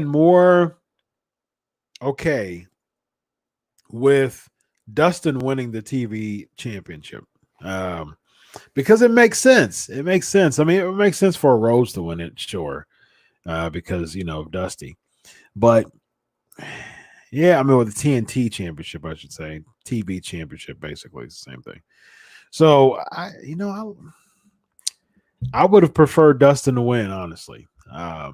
more okay with Dustin winning the TV championship, because it makes sense. It makes sense. I mean, it makes sense for a Rose to win it, sure, because of Dusty. But yeah, I mean, with the TNT championship, I should say, TV championship, basically it's the same thing. So I would have preferred Dustin to win, honestly. I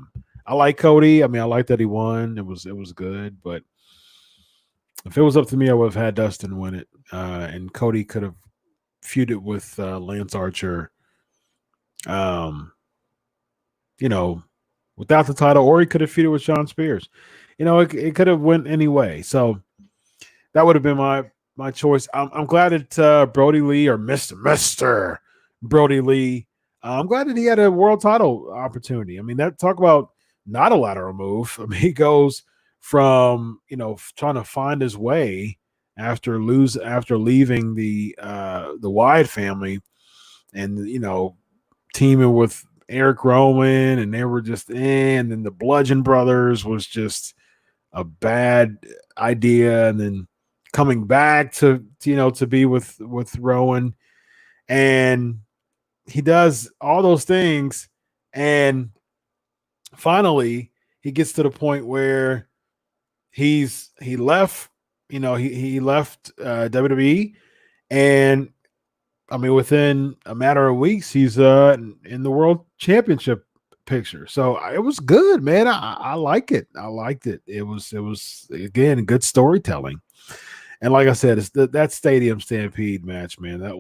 like Cody. I mean, I like that he won. It was good, but if it was up to me, I would have had Dustin win it, and Cody could have feuded with Lance Archer, without the title, or he could have feuded with Sean Spears. It could have went any way. So that would have been my choice. I'm glad that Brody Lee, or Mr. Brody Lee, I'm glad that he had a world title opportunity. I mean, that talk about not a lateral move. I mean, he goes from trying to find his way after leaving the Wyatt family, and teaming with Eric Rowan, and they were just and then the Bludgeon Brothers was just a bad idea, and then coming back to be with Rowan, and he does all those things, And finally, he gets to the point where he left, he left WWE, and I mean, within a matter of weeks, he's in the world championship picture. So it was good, man. I like it. I liked it. It was again good storytelling. And like I said, it's that Stadium Stampede match, man. That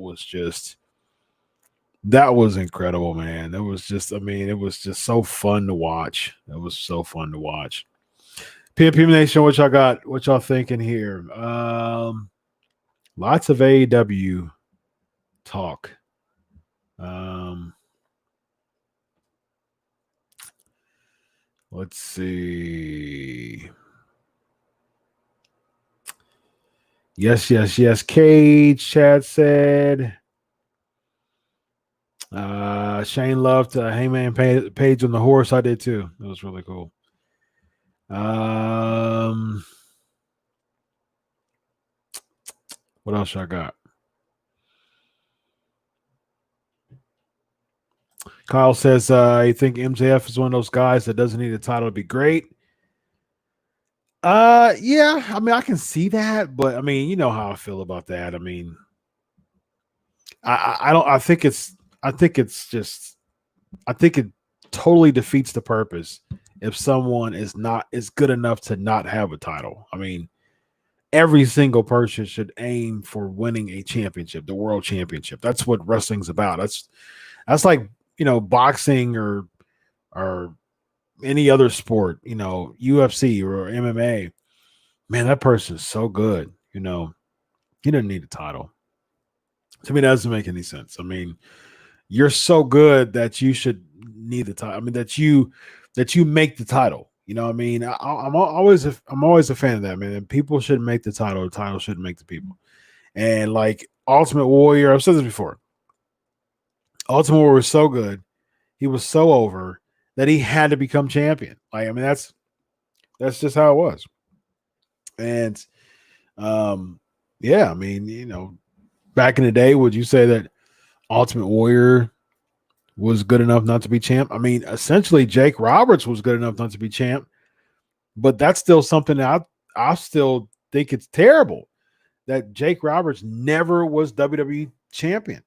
was incredible, man. That was just, I mean, it was just so fun to watch. It was so fun to watch. PMP Nation, what y'all got? What y'all thinking here? Lots of AEW talk. Let's see. Yes. Cage, Chad said. Shane loved Hangman Page on the horse. I did too. It was really cool. What else I got? Kyle says, I think MJF is one of those guys that doesn't need a title to be great. Yeah, I mean, I can see that, but I mean, you know how I feel about that. I mean, I think it totally defeats the purpose if someone is good enough to not have a title. I mean, every single person should aim for winning a championship, the world championship. That's what wrestling's about. That's like, boxing or any other sport, UFC or MMA. Man, that person's so good. He doesn't need a title. To me, that doesn't make any sense. I mean, you're so good that you should need the title. I mean, that you make the title. You know what I mean? I'm always a fan of that, man. And people shouldn't make the title. The title shouldn't make the people. And like Ultimate Warrior, I've said this before. Ultimate Warrior was so good. He was so over that he had to become champion. Like, I mean, that's just how it was. And yeah, I mean, back in the day, would you say that Ultimate Warrior was good enough not to be champ? I mean, essentially Jake Roberts was good enough not to be champ, but that's still something that I still think it's terrible that Jake Roberts never was WWE champion.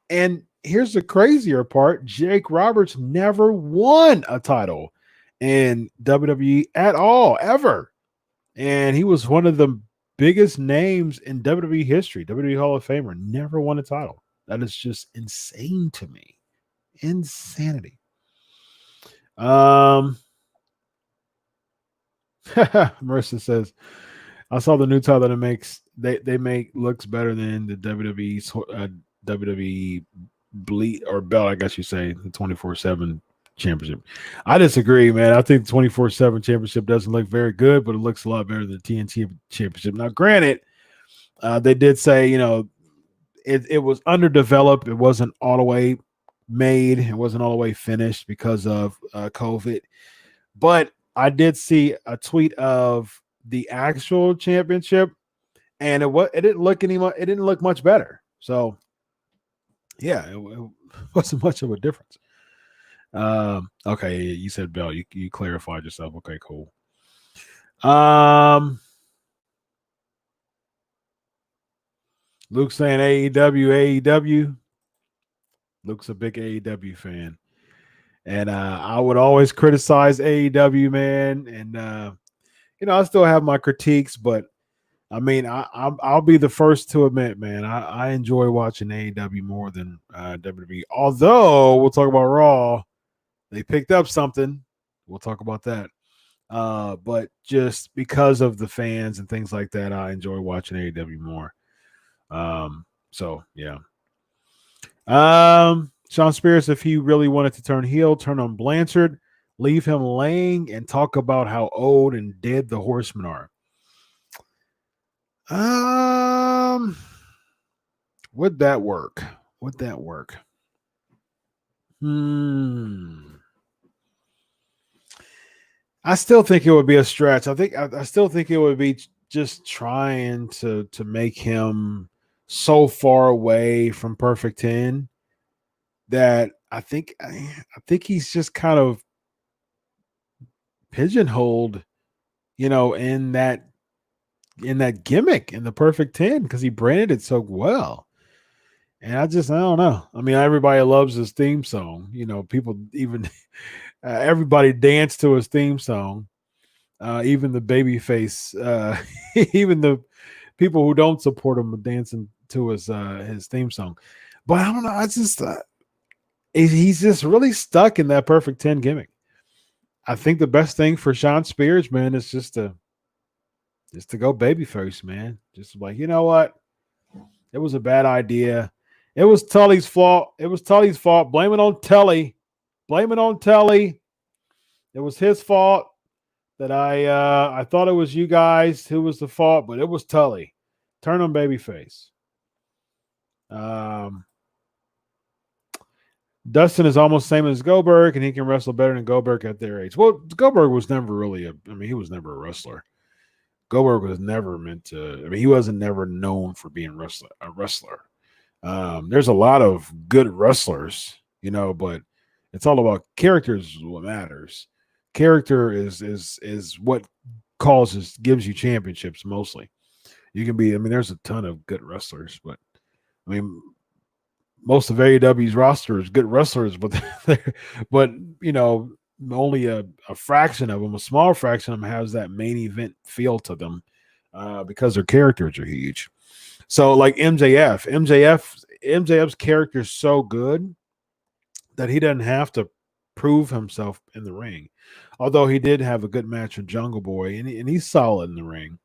And here's the crazier part. Jake Roberts never won a title in WWE at all, ever. And he was one of the biggest names in WWE history, WWE Hall of Famer, never won a title. That is just insane to me. Insanity. Marissa says, I saw the new title that they make looks better than the WWE's WWE bleed or belt, I guess you say, the 24/7 championship. I disagree, man. I think the 24/7 championship doesn't look very good, but it looks a lot better than the TNT championship. Now, granted, they did say, it was underdeveloped. It wasn't all the way made. It wasn't all the way finished because of COVID. But I did see a tweet of the actual championship, and it didn't look much better. So, yeah, it wasn't much of a difference. Okay, you said belt. You clarified yourself. Okay, cool. Luke saying AEW. Luke's a big AEW fan, and I would always criticize AEW, man. And I still have my critiques, but I mean, I'll be the first to admit, man, I enjoy watching AEW more than WWE. Although we'll talk about Raw. They picked up something. We'll talk about that. But just because of the fans and things like that, I enjoy watching AEW more. So yeah. Sean Spears, if he really wanted to turn heel, turn on Blanchard, leave him laying, and talk about how old and dead the Horsemen are. Would that work? I still think it would be a stretch. I still think it would be just trying to make him so far away from Perfect 10 that I think he's just kind of pigeonholed, in that gimmick in the Perfect 10 because he branded it so well. And I don't know. I mean, everybody loves his theme song. People even everybody danced to his theme song. Even the babyface, even the people who don't support him are dancing to his theme song. But I don't know. I just he's just really stuck in that Perfect 10 gimmick. I think the best thing for Sean Spears, man, is just to go babyface, man. Just like, you know what? It was a bad idea. It was Tully's fault. Blame it on Tully. It was his fault that I thought it was you guys who was the fault, but it was Tully. Turn on babyface. Dustin is almost the same as Goldberg, and he can wrestle better than Goldberg at their age. Well, Goldberg was never really he was never a wrestler. Goldberg was never meant to. He wasn't never known for being a wrestler. There's a lot of good wrestlers, but it's all about characters is what matters. Character is what gives you championships mostly. You can be, there's a ton of good wrestlers, but most of AEW's roster is good wrestlers, but only a fraction of them, a small fraction of them, has that main event feel to them because their characters are huge. So, like MJF's character is so good that he doesn't have to prove himself in the ring. Although he did have a good match with Jungle Boy, and he's solid in the ring,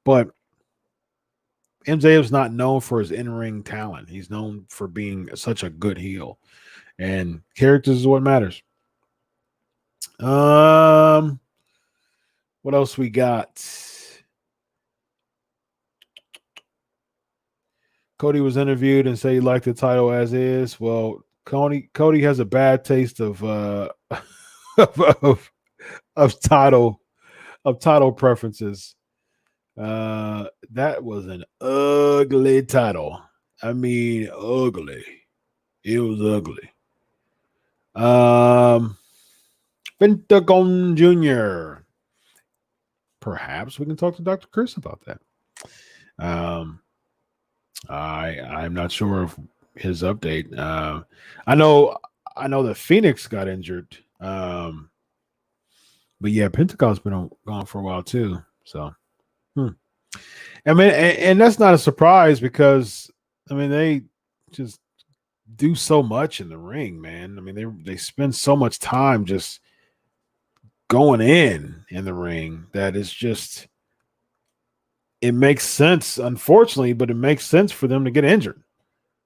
but MJF's not known for his in-ring talent. He's known for being such a good heel, and characters is what matters. What else we got? Cody was interviewed and said he liked the title as is. Well, Cody has a bad taste of of title preferences. That was an ugly title. Ugly. It was ugly. Pentagon Jr. Perhaps we can talk to Dr. Chris about that. I'm not sure of his update. I know that Phoenix got injured. But yeah, Pentagon's been gone for a while too. So, and that's not a surprise because they just do so much in the ring, man. They spend so much time just going in the ring that it's just, it makes sense, unfortunately, but it makes sense for them to get injured,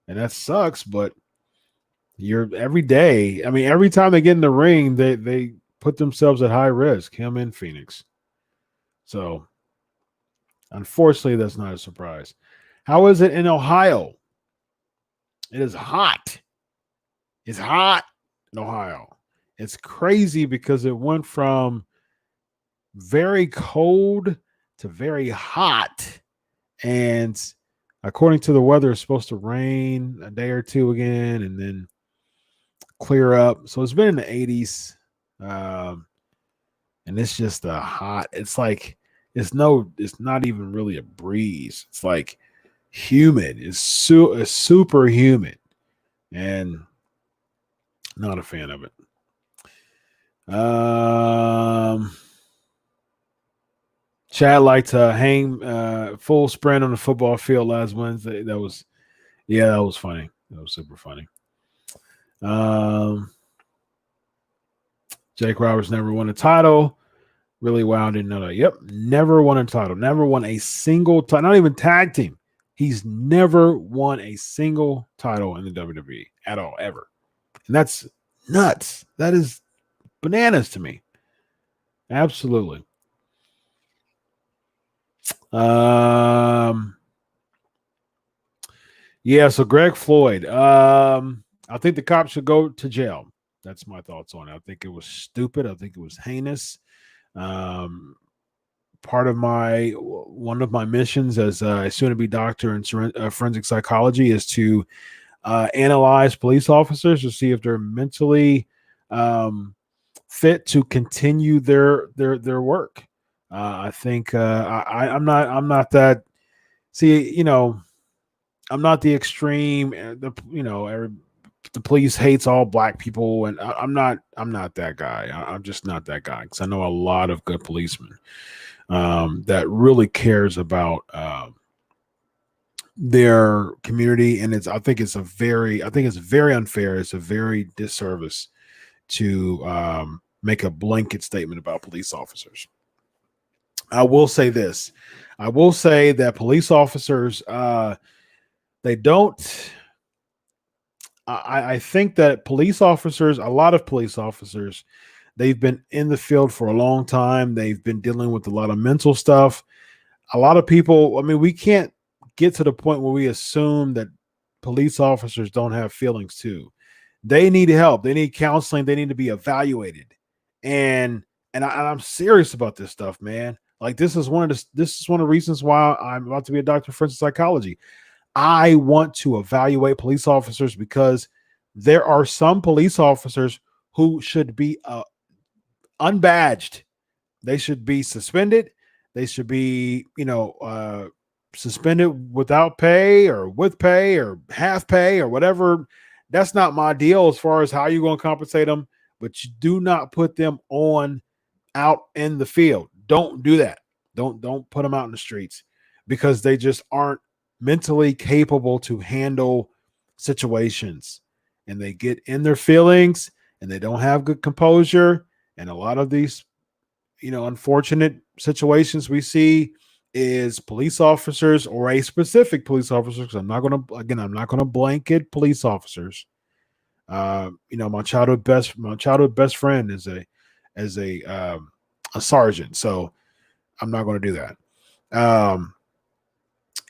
and that sucks. But every day, every time they get in the ring, they put themselves at high risk, him and Phoenix. So unfortunately, that's not a surprise. How is it in Ohio? It is hot. It's hot in Ohio. It's crazy because it went from very cold to very hot. And according to the weather, it's supposed to rain a day or two again and then clear up. So it's been in the 80s. And it's just a hot. It's like it's not even really a breeze. It's like humid. It's super humid, and not a fan of it. Chad liked to hang full sprint on the football field last Wednesday. That was funny. That was super funny. Jake Roberts never won a title. Really wow, I didn't know that. Yep, never won a title. Never won a single title. Not even tag team. He's never won a single title in the WWE at all, ever. And that's nuts. That is bananas to me. Absolutely. Yeah, so Greg Floyd. I think the cops should go to jail. That's my thoughts on it. I think it was stupid. I think it was heinous. One of my missions as a soon-to-be doctor in forensic psychology is to analyze police officers to see if they're mentally fit to continue their work. I think I'm not that. See, I'm not the extreme. The police hates all black people, and I'm not that guy. I'm just not that guy, because I know a lot of good policemen that really cares about their community, and I think it's very unfair. It's a very disservice to make a blanket statement about police officers. I will say this. I will say that police officers, they don't. I think that a lot of police officers, they've been in the field for a long time. They've been dealing with a lot of mental stuff. A lot of people, we can't get to the point where we assume that police officers don't have feelings too. They need help. They need counseling. They need to be evaluated. And I'm serious about this stuff, man. Like, this is one of the reasons why I'm about to be a doctor of forensic psychology. I want to evaluate police officers, because there are some police officers who should be unbadged. They should be suspended. They should be, suspended without pay or with pay or half pay or whatever. That's not my deal as far as how you're going to compensate them, but you do not put them out in the field. Don't do that. Don't put them out in the streets, because they just aren't mentally capable to handle situations, and they get in their feelings, and they don't have good composure. And a lot of these, unfortunate situations we see is police officers, or a specific police officer, because I'm not going to blanket police officers. My childhood best friend is a sergeant, so I'm not going to do that.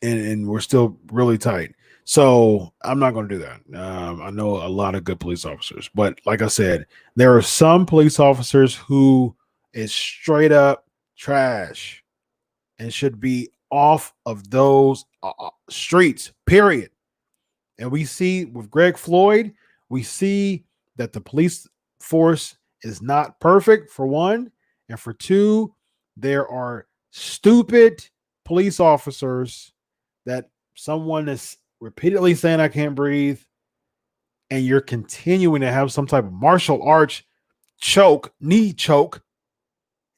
And we're still really tight, so I'm not going to do that. I know a lot of good police officers, but like I said, there are some police officers who is straight up trash and should be off of those streets, period. And we see with Greg Floyd, we see that the police force is not perfect, for one, and for two, there are stupid police officers that someone is repeatedly saying, I can't breathe, and you're continuing to have some type of martial arts knee choke,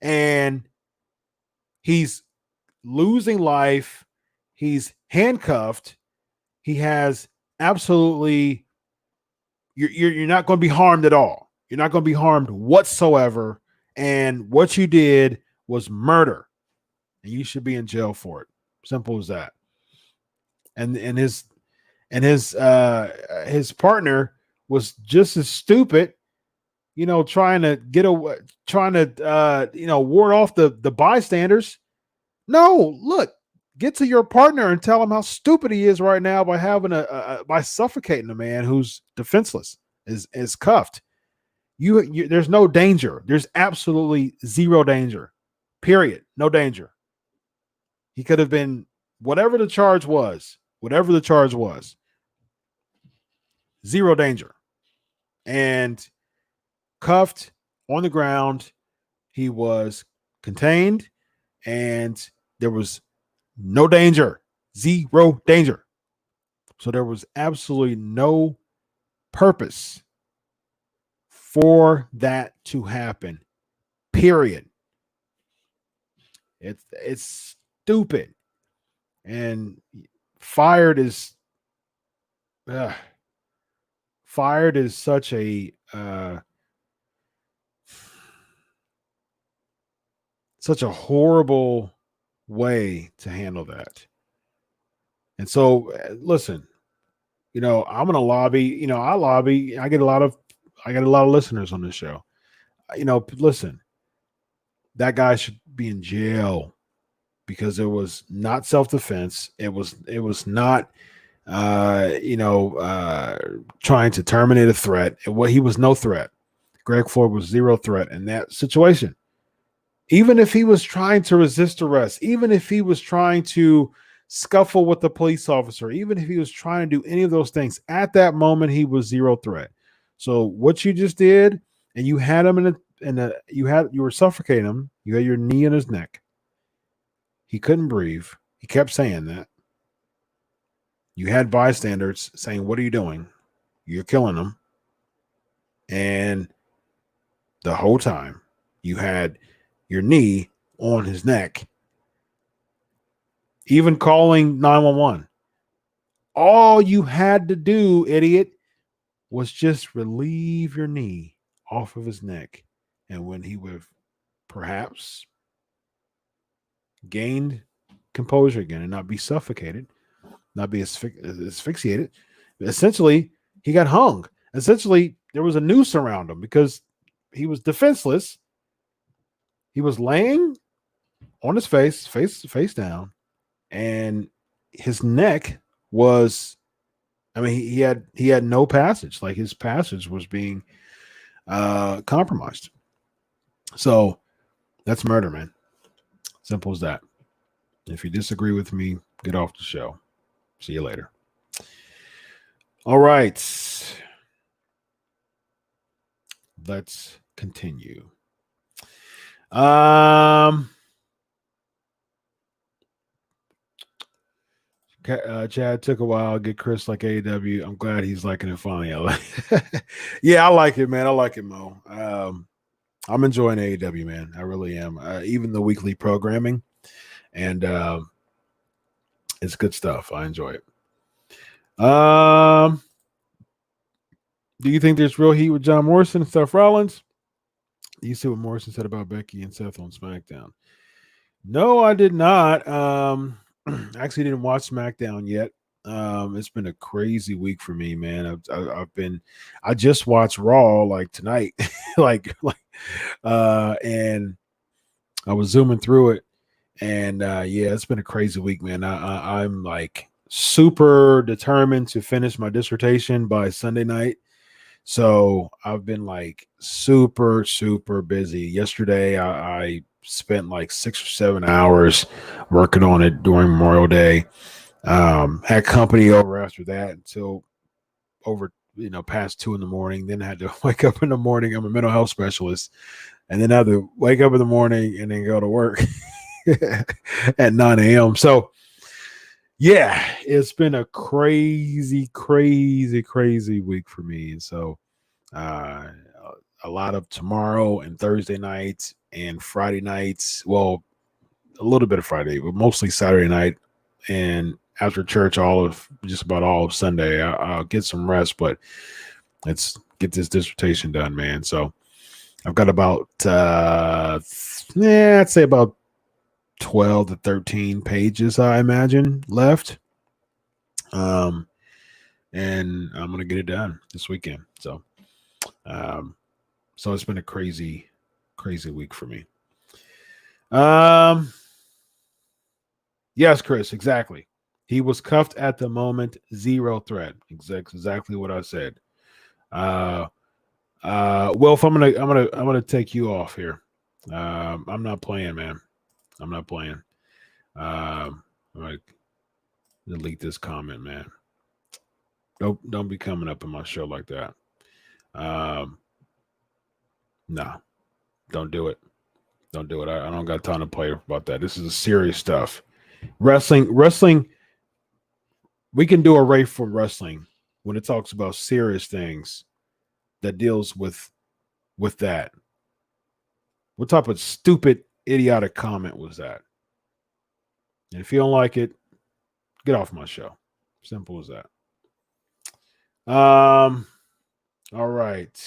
and he's losing life. He's handcuffed. He has absolutely, you're not going to be harmed at all. You're not going to be harmed whatsoever. And what you did was murder, and you should be in jail for it. Simple as that. And his partner was just as stupid, trying to ward off the bystanders. No, look, get to your partner and tell him how stupid he is right now by having by suffocating a man who's defenseless, is cuffed. There's no danger. There's absolutely zero danger. Period. No danger. He could have been whatever the charge was. Zero danger. And cuffed on the ground. He was contained, and there was no danger. Zero danger. So there was absolutely no purpose for that to happen. Period. It's stupid. And fired is such a horrible way to handle that. And so, listen, I'm going to lobby. I get a lot of listeners on this show. Listen, that guy should be in jail, because it was not self-defense. It was not, trying to terminate a threat. He was no threat. Greg Floyd was zero threat in that situation. Even if he was trying to resist arrest, even if he was trying to scuffle with the police officer, even if he was trying to do any of those things, at that moment he was zero threat. So what you just did, and you had him you were suffocating him. You had your knee in his neck. He couldn't breathe. He kept saying that. You had bystanders saying, "What are you doing? You're killing him." And the whole time you had your knee on his neck, even calling 911. All you had to do, idiot, was just relieve your knee off of his neck. And when he would perhaps gained composure again and not be suffocated, not be asphyxiated, essentially he got hung. Essentially, there was a noose around him because he was defenseless. He was laying on his face down, and his neck was, I mean, he had no passage. Like his passage was being compromised. So that's murder, man. Simple as that. If you disagree with me, get off the show. See you later. All right. Let's continue. Chad, took a while to get Chris like AEW. I'm glad he's liking it finally. Yeah, I like it, man. I like it, Mo. I'm enjoying AEW, man. I really am. Even the weekly programming, and it's good stuff. I enjoy it. Do you think there's real heat with John Morrison and Seth Rollins? You see what Morrison said about Becky and Seth on SmackDown? No, I did not. Actually didn't watch SmackDown yet. It's been a crazy week for me, man. I just watched Raw like tonight, and I was zooming through it, and yeah, it's been a crazy week, man. I'm like super determined to finish my dissertation by Sunday night. So I've been like super busy. Yesterday, I spent like 6 or 7 hours working on it during Memorial Day. Had company over after that until over, past 2 a.m. Then I had to wake up in the morning. I'm a mental health specialist, and then I had to wake up in the morning and then go to work at 9 a.m. So yeah, it's been a crazy week for me. And so a lot of tomorrow and Thursday nights and Friday nights. Well, a little bit of Friday, but mostly Saturday night. And after church, just about all of Sunday, I'll get some rest, but let's get this dissertation done, man. So I've got about, I'd say about 12 to 13 pages, I imagine, left. And I'm going to get it done this weekend. So, so it's been a crazy week for me. Yes, Chris, exactly. He was cuffed at the moment, zero threat. Exactly what I said. Wilf, I'm gonna take you off here. I'm not playing, man. I'm not playing. I'm gonna delete this comment, man. Don't be coming up in my show like that. No, don't do it. Don't do it. I don't got time to play about that. This is serious stuff. Wrestling. We can do a rate for wrestling when it talks about serious things that deals with that. What type of stupid, idiotic comment was that? And if you don't like it, get off my show. Simple as that. All right.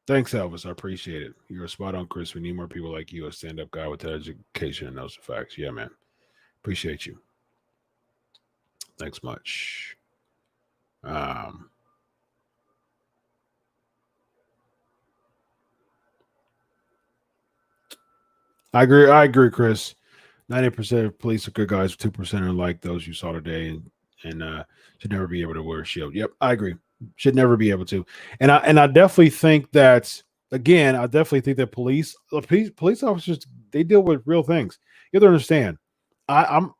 Thanks, Elvis. I appreciate it. You're spot on, Chris. We need more people like you, a stand-up guy with education and knows the facts. Yeah, man. Appreciate you. Thanks much. I agree, Chris. 90% of police are good guys, 2% are like those you saw today and should never be able to wear a shield. Yep, I agree. Should never be able to. And I definitely think that, again, police officers, they deal with real things. You have to understand, I'm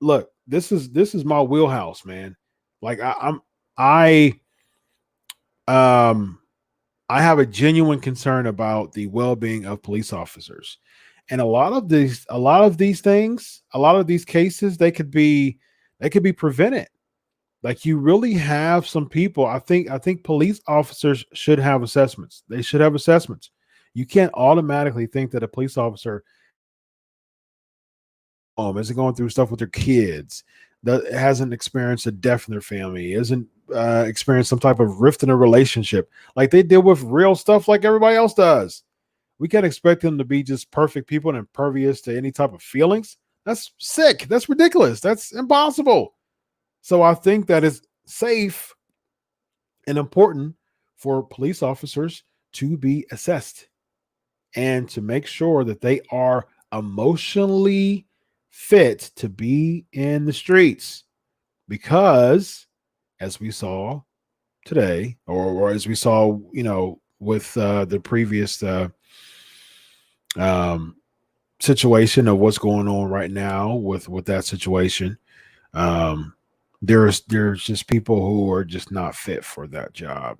look, this is my wheelhouse, man. Like I um I have a genuine concern about the well-being of police officers. And a lot of these things, a lot of these cases, they could be prevented. Like you really have some people. I think police officers should have assessments. They should have assessments. You can't automatically think that a police officer isn't going through stuff with their kids, that hasn't experienced a death in their family, isn't experienced some type of rift in a relationship. Like they deal with real stuff like everybody else does. We can't expect them to be just perfect people and impervious to any type of feelings. That's sick. That's ridiculous. That's impossible. So I think that is safe and important for police officers to be assessed and to make sure that they are emotionally fit to be in the streets. Because as we saw today, or as we saw, with the previous um, situation of what's going on right now with that situation, um, there's just people who are just not fit for that job,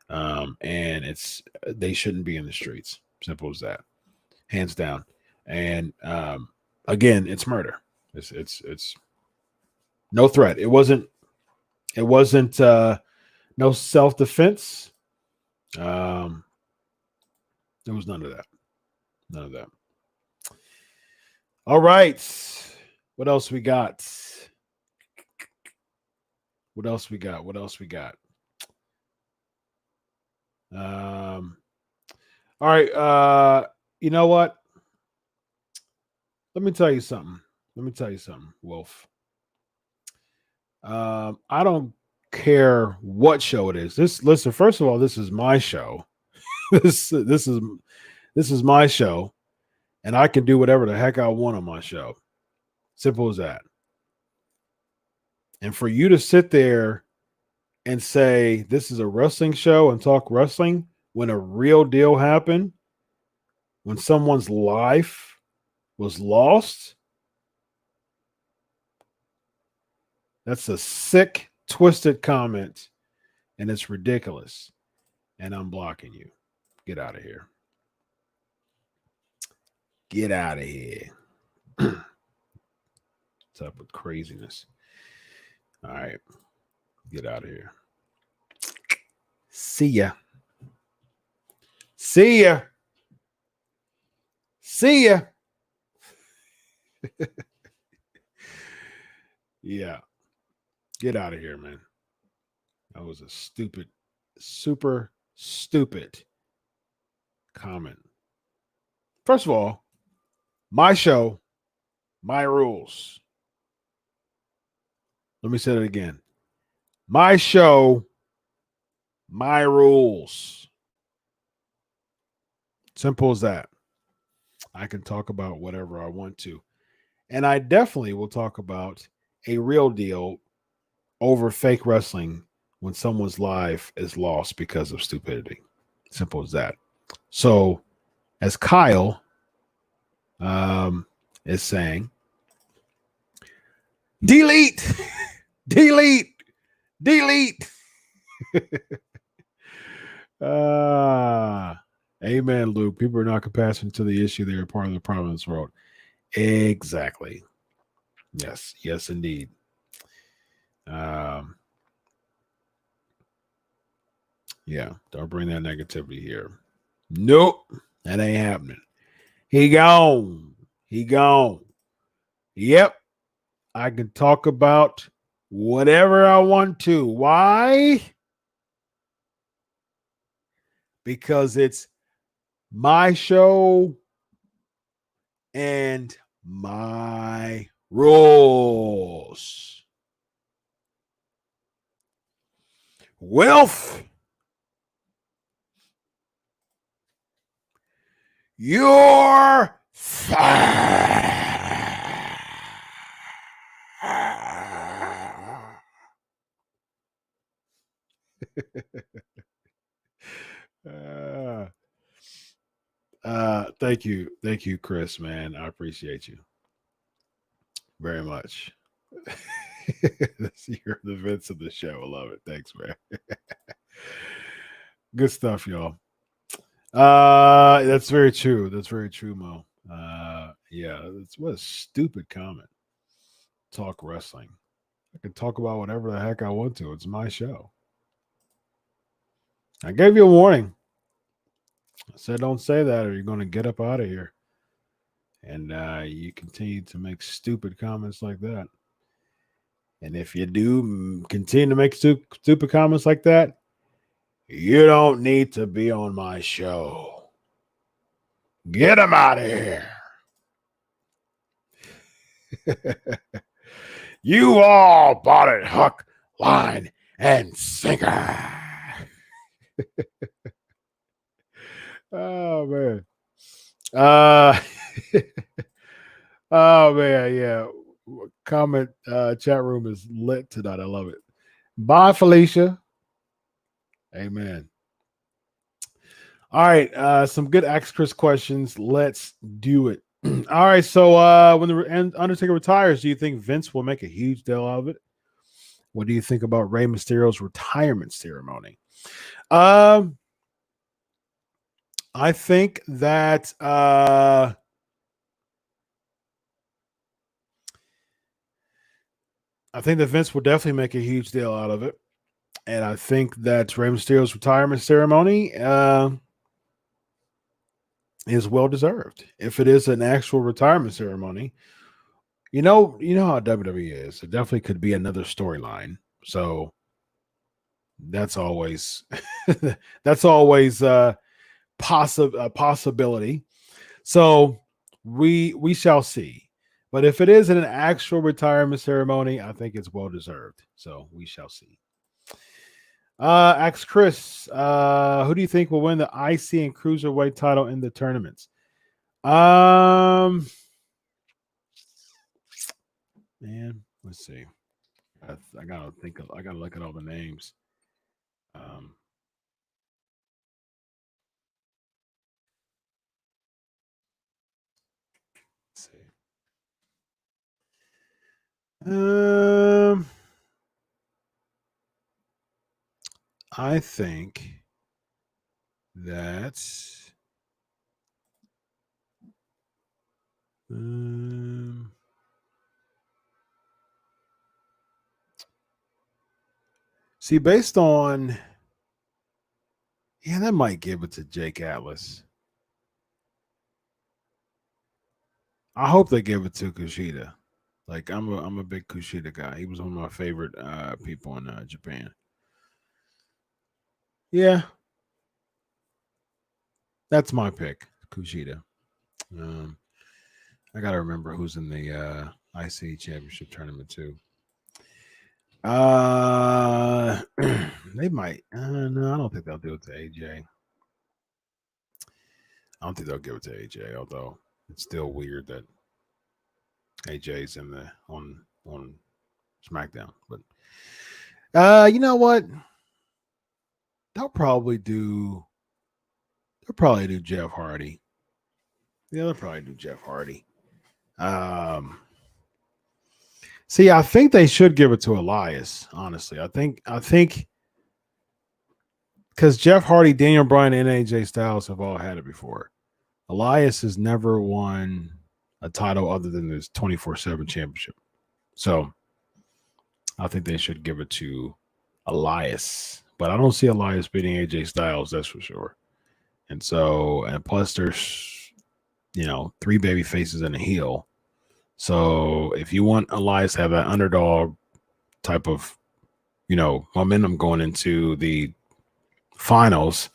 and they shouldn't be in the streets. Simple as that, hands down. And again, it's murder. It's no threat. It wasn't no self defense. Um, there was none of that. None of that. All right. What else we got? What else we got? What else we got? All right. You know what? Let me tell you something. Wolf. I don't care what show it is. Listen, first of all, this is my show. This is my show, and I can do whatever the heck I want on my show. Simple as that. And for you to sit there and say this is a wrestling show and talk wrestling when a real deal happened, when someone's life was lost, that's a sick, twisted comment, and it's ridiculous. And I'm blocking you. Get out of here. Get out of here. What's up with craziness? All right. Get out of here. See ya. See ya. See ya. Yeah. Get out of here, man. That was a stupid, super stupid comment. First of all, my show, my rules. Let me say that again. My show, my rules. Simple as that. I can talk about whatever I want to. And I definitely will talk about a real deal over fake wrestling when someone's life is lost because of stupidity. Simple as that. So, as Kyle is saying, delete, delete, delete. Amen, Luke. People are not compassionate to the issue. They are part of the problem in this world. Exactly. Yes. Yes, indeed. Yeah. Don't bring that negativity here. Nope. That ain't happening. He gone. He gone. Yep. I can talk about whatever I want to. Why? Because it's my show and my rules. Wilf, you're thank you, Chris, man. I appreciate you. very much. You're the Vince of the show. I love it. Thanks, man. Good stuff, y'all. That's very true. That's very true, Mo. Yeah, that's what a stupid comment. Talk wrestling. I can talk about whatever the heck I want to. It's my show. I gave you a warning. I said, don't say that or you're going to get up out of here. And you continue to make stupid comments like that. And if you do continue to make stupid comments like that, you don't need to be on my show. Get him out of here. You all bought it hook, line, and sinker. Oh, man. Oh, man, yeah. Comment chat room is lit tonight. I love it. Bye, Felicia. Amen. All right, some good Ask Chris questions. Let's do it. All right, so when the Undertaker retires, do you think Vince will make a huge deal out of it? What do you think about Rey Mysterio's retirement ceremony? I think that Vince will definitely make a huge deal out of it. And I think that Rey Mysterio's retirement ceremony is well deserved. If it is an actual retirement ceremony, you know how WWE is. It definitely could be another storyline. So that's always a possibility. So we shall see. But if it is an actual retirement ceremony, I think it's well deserved. So we shall see. Ask Chris, who do you think will win the IC and Cruiserweight title in the tournaments? Man, let's see. I gotta look at all the names. Let's see. I think that see, based on that might give it to Jake Atlas. I hope they give it to Kushida. Like I'm a big Kushida guy. He was one of my favorite people in Japan. Yeah, that's my pick, Kushida. I gotta remember who's in the IC Championship tournament too. They might. No, I don't think they'll do it to AJ. I don't think they'll give it to AJ. Although it's still weird that AJ's in the on SmackDown. But you know what? They'll probably do Jeff Hardy. Yeah, they'll probably do Jeff Hardy. See, I think they should give it to Elias, honestly. I think because Jeff Hardy, Daniel Bryan, and AJ Styles have all had it before. Elias has never won a title other than this 24/7 championship. So I think they should give it to Elias. But I don't see Elias beating AJ Styles, that's for sure. And plus there's, 3 baby faces and a heel. So if you want Elias to have that underdog type of, momentum going into the finals,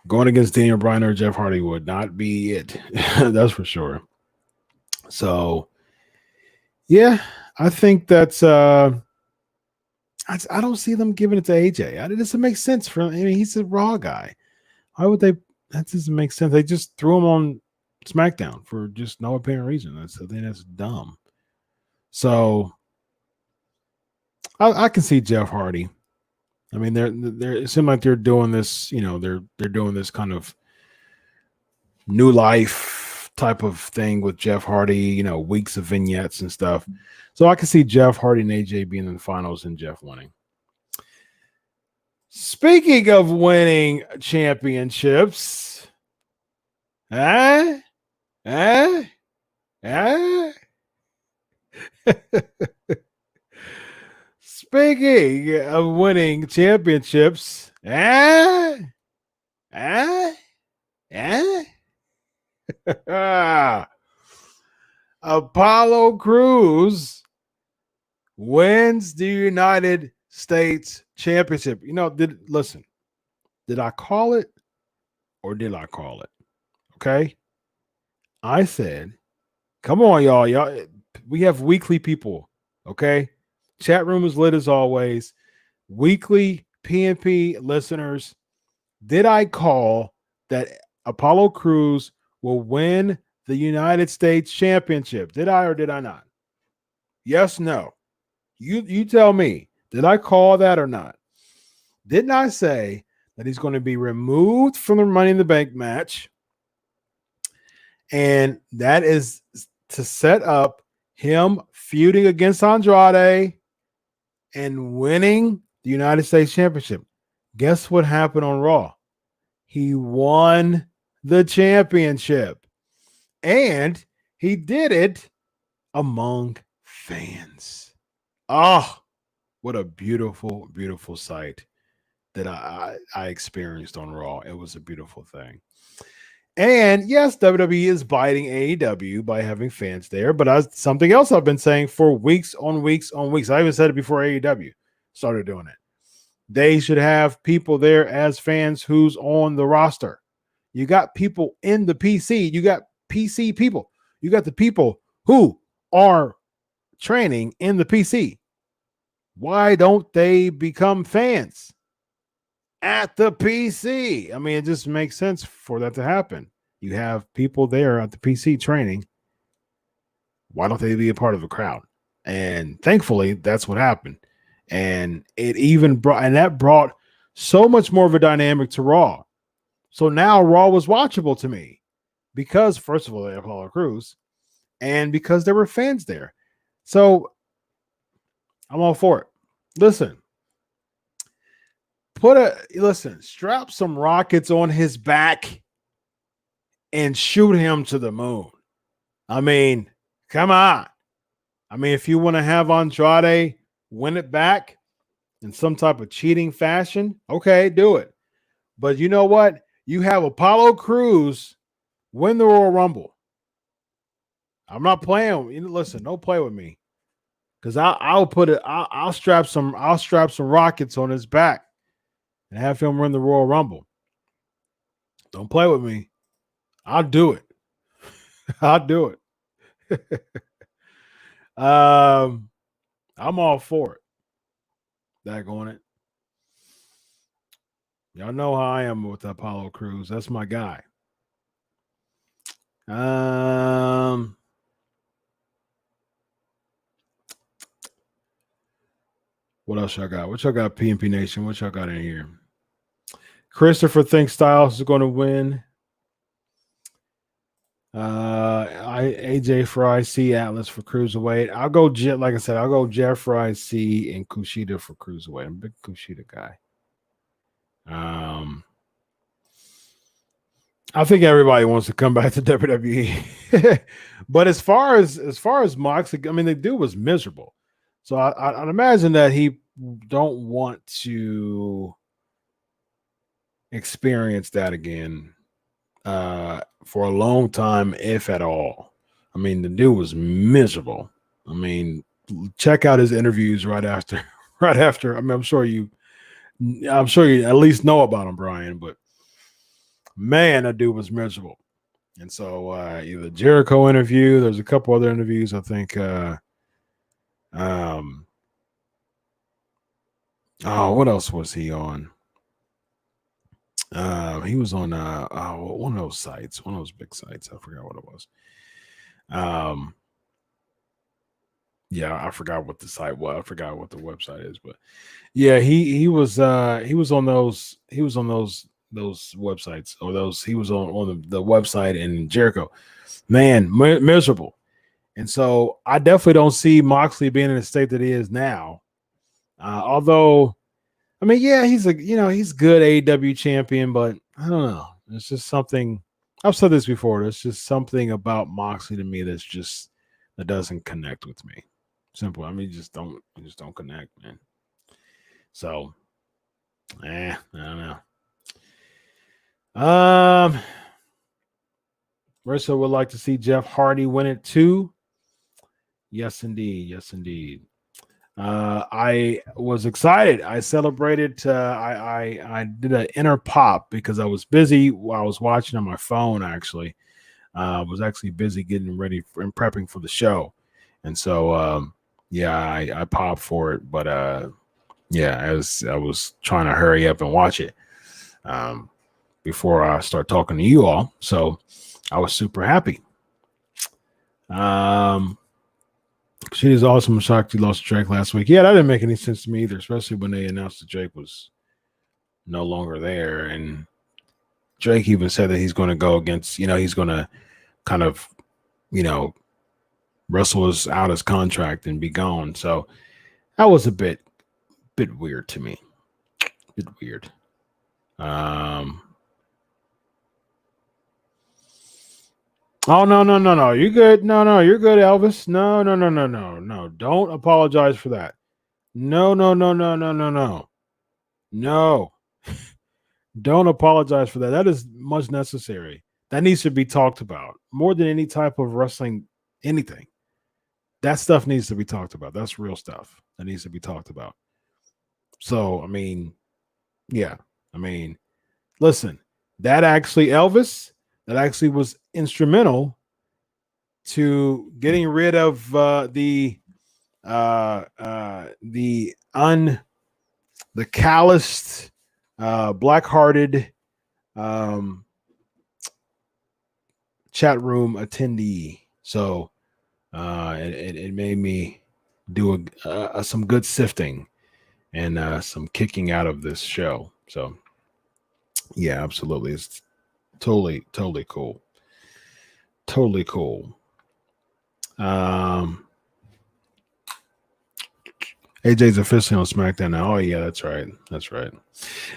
going against Daniel Bryan or Jeff Hardy would not be it. That's for sure. So, yeah, I think that's I don't see them giving it to AJ. It doesn't make sense for him. I mean, he's a Raw guy. Why would they? That doesn't make sense. They just threw him on SmackDown for just no apparent reason. I think that's dumb. So I can see Jeff Hardy. I mean, it seems like they're doing this. They're doing this kind of new life type of thing with Jeff Hardy, weeks of vignettes and stuff. So I can see Jeff Hardy and AJ being in the finals and Jeff winning. Speaking of winning championships, speaking of winning championships, Apollo Crews wins the United States Championship. Did I call it or did I call it? Okay. I said, come on, y'all. We have weekly people. Okay. Chat room is lit as always. Weekly PNP listeners. Did I call that Apollo Crews will win the United States Championship? Did I or did I not? Yes, no. You tell me. Did I call that or not? Didn't I say that he's going to be removed from the Money in the Bank match? And that is to set up him feuding against Andrade and winning the United States Championship. Guess what happened on Raw? He won the championship. And he did it among fans. Oh, what a beautiful, beautiful sight that I experienced on Raw. It was a beautiful thing. And yes, WWE is biting AEW by having fans there, but something else I've been saying for weeks on weeks on weeks. I even said it before AEW started doing it. They should have people there as fans who's on the roster. You got people in the PC. You got PC people. You got the people who are training in the PC. Why don't they become fans at the PC? I mean, it just makes sense for that to happen. You have people there at the PC training. Why don't they be a part of the crowd? And thankfully, that's what happened. And that brought so much more of a dynamic to Raw. So now Raw was watchable to me because, first of all, they had Apollo Crews and because there were fans there. So I'm all for it. Listen, strap some rockets on his back and shoot him to the moon. I mean, come on. I mean, if you want to have Andrade win it back in some type of cheating fashion, okay, do it. But you know what? You have Apollo Crews win the Royal Rumble. I'm not playing. Listen, don't play with me. Because I'll strap some rockets on his back and have him win the Royal Rumble. Don't play with me. I'll do it. I'll do it. I'm all for it. Daggone it. Y'all know how I am with Apollo Crews. That's my guy. What else y'all got? What y'all got, PNP Nation? What y'all got in here? Christopher thinks Styles is going to win. AJ for IC, Atlas for Cruiserweight. I'll go like I said, I'll go Jeff for IC and Kushida for Cruiserweight. I'm a big Kushida guy. I think everybody wants to come back to WWE. But as far as Moxley, I mean, the dude was miserable. So I'd imagine that he don't want to experience that again for a long time, if at all. I mean, the dude was miserable. I mean, check out his interviews right after. I mean, I'm sure you at least know about him, Brian, but man, that dude was miserable. And so the Jericho interview, there's a couple other interviews, I think. What else was he on? He was on one of those sites, one of those big sites. I forgot what it was. I forgot what the site was. I forgot what the website is, but yeah, he was on those those websites or those. He was on the website in Jericho. Man, miserable. And so I definitely don't see Moxley being in the state that he is now. Although, I mean, yeah, he's good AEW champion, but I don't know. It's just something. I've said this before. There's just something about Moxley to me that doesn't connect with me. Simple. I mean, just don't connect, man. So, I don't know. Russo would like to see Jeff Hardy win it too. Yes, indeed. Yes, indeed. I was excited. I celebrated. I did an inner pop because I was busy while I was watching on my phone. Actually, I was actually busy getting ready and prepping for the show, and so I popped for it. But as I was trying to hurry up and watch it before I start talking to you all, so I was super happy. She is awesome. I'm shocked he lost to Drake last week. Yeah, that didn't make any sense to me either, especially when they announced that Drake was no longer there. And Drake even said that he's going to go against, he's going to kind of, wrestle out his contract and be gone. So that was a bit weird to me. Bit weird. Oh, no. You're good. No, you're good, Elvis. No. Don't apologize for that. No. No. Don't apologize for that. That is much necessary. That needs to be talked about more than any type of wrestling, anything. That stuff needs to be talked about. That's real stuff that needs to be talked about. So, I mean, yeah. I mean, listen, that actually, Elvis, that actually was instrumental to getting rid of the calloused, black-hearted chat room attendee. So it made me do some good sifting and some kicking out of this show. So yeah, absolutely, it's totally cool. Totally cool. AJ's officially on SmackDown now. Oh yeah, that's right.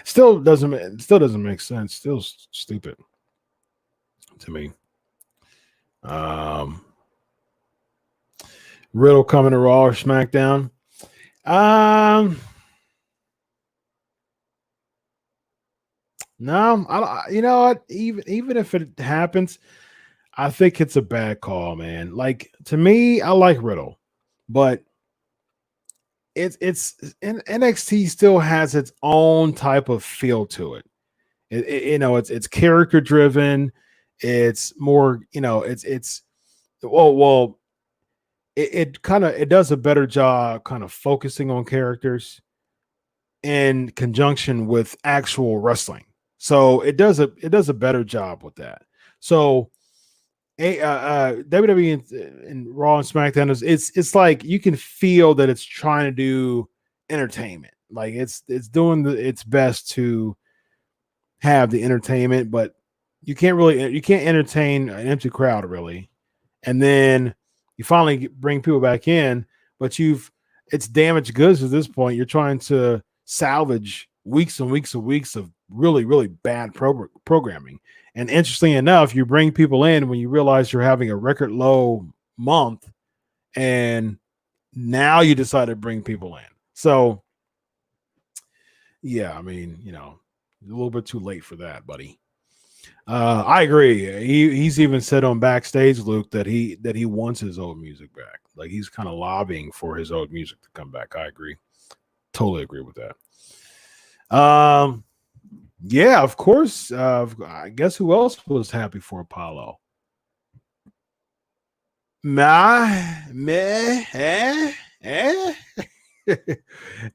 Still doesn't make sense. Still stupid to me. Riddle coming to Raw or SmackDown. No, you know what? Even if it happens, I think it's a bad call, man. Like, to me, I like Riddle, but it's NXT still has its own type of feel to it. It's character driven. It's more, it does a better job kind of focusing on characters in conjunction with actual wrestling. So it does a better job with that. So WWE and Raw and SmackDown it's like you can feel that it's trying to do entertainment. Like it's doing its best to have the entertainment, but you can't entertain an empty crowd really. And then you finally bring people back in, but it's damaged goods at this point. You're trying to salvage weeks and weeks and weeks of really, really bad programming. And interestingly enough, you bring people in when you realize you're having a record low month, and now you decide to bring people in. So, yeah, I mean, a little bit too late for that, buddy. I agree. He's even said on Backstage, Luke, that he wants his old music back. Like he's kind of lobbying for his old music to come back. I agree. Totally agree with that. Yeah, of course. I guess who else was happy for Apollo?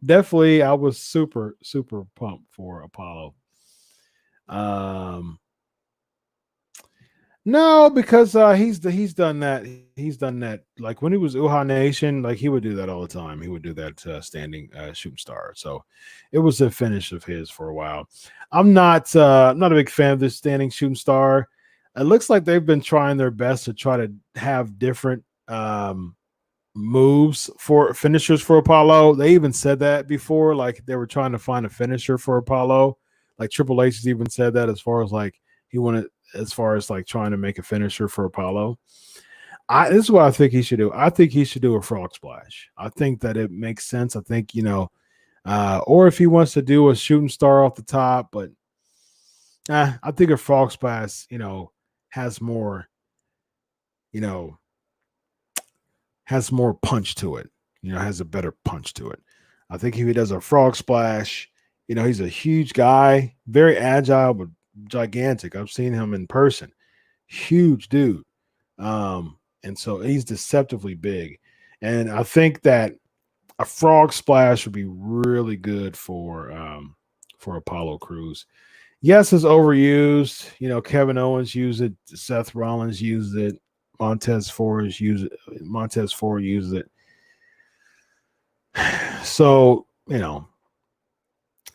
Definitely, I was super, super pumped for Apollo. No, because he's done that. He's done that. Like when he was Uha Nation, like he would do that all the time. He would do that standing shooting star. So it was a finish of his for a while. I'm not a big fan of this standing shooting star. It looks like they've been trying their best to try to have different moves for finishers for Apollo. They even said that before, like they were trying to find a finisher for Apollo. Like Triple H has even said that as far as like he wanted, as far as like trying to make a finisher for Apollo. This is what I think he should do. I think he should do a frog splash. I think that it makes sense. I think, or if he wants to do a shooting star off the top, but I think a frog splash, has more, you know, has more punch to it. Has a better punch to it. I think if he does a frog splash, he's a huge guy, very agile, but gigantic. I've seen him in person. Huge dude. And so he's deceptively big. And I think that a frog splash would be really good for Apollo Crews. Yes, it's overused. Kevin Owens used it, Seth Rollins used it, Montez Ford uses it. So,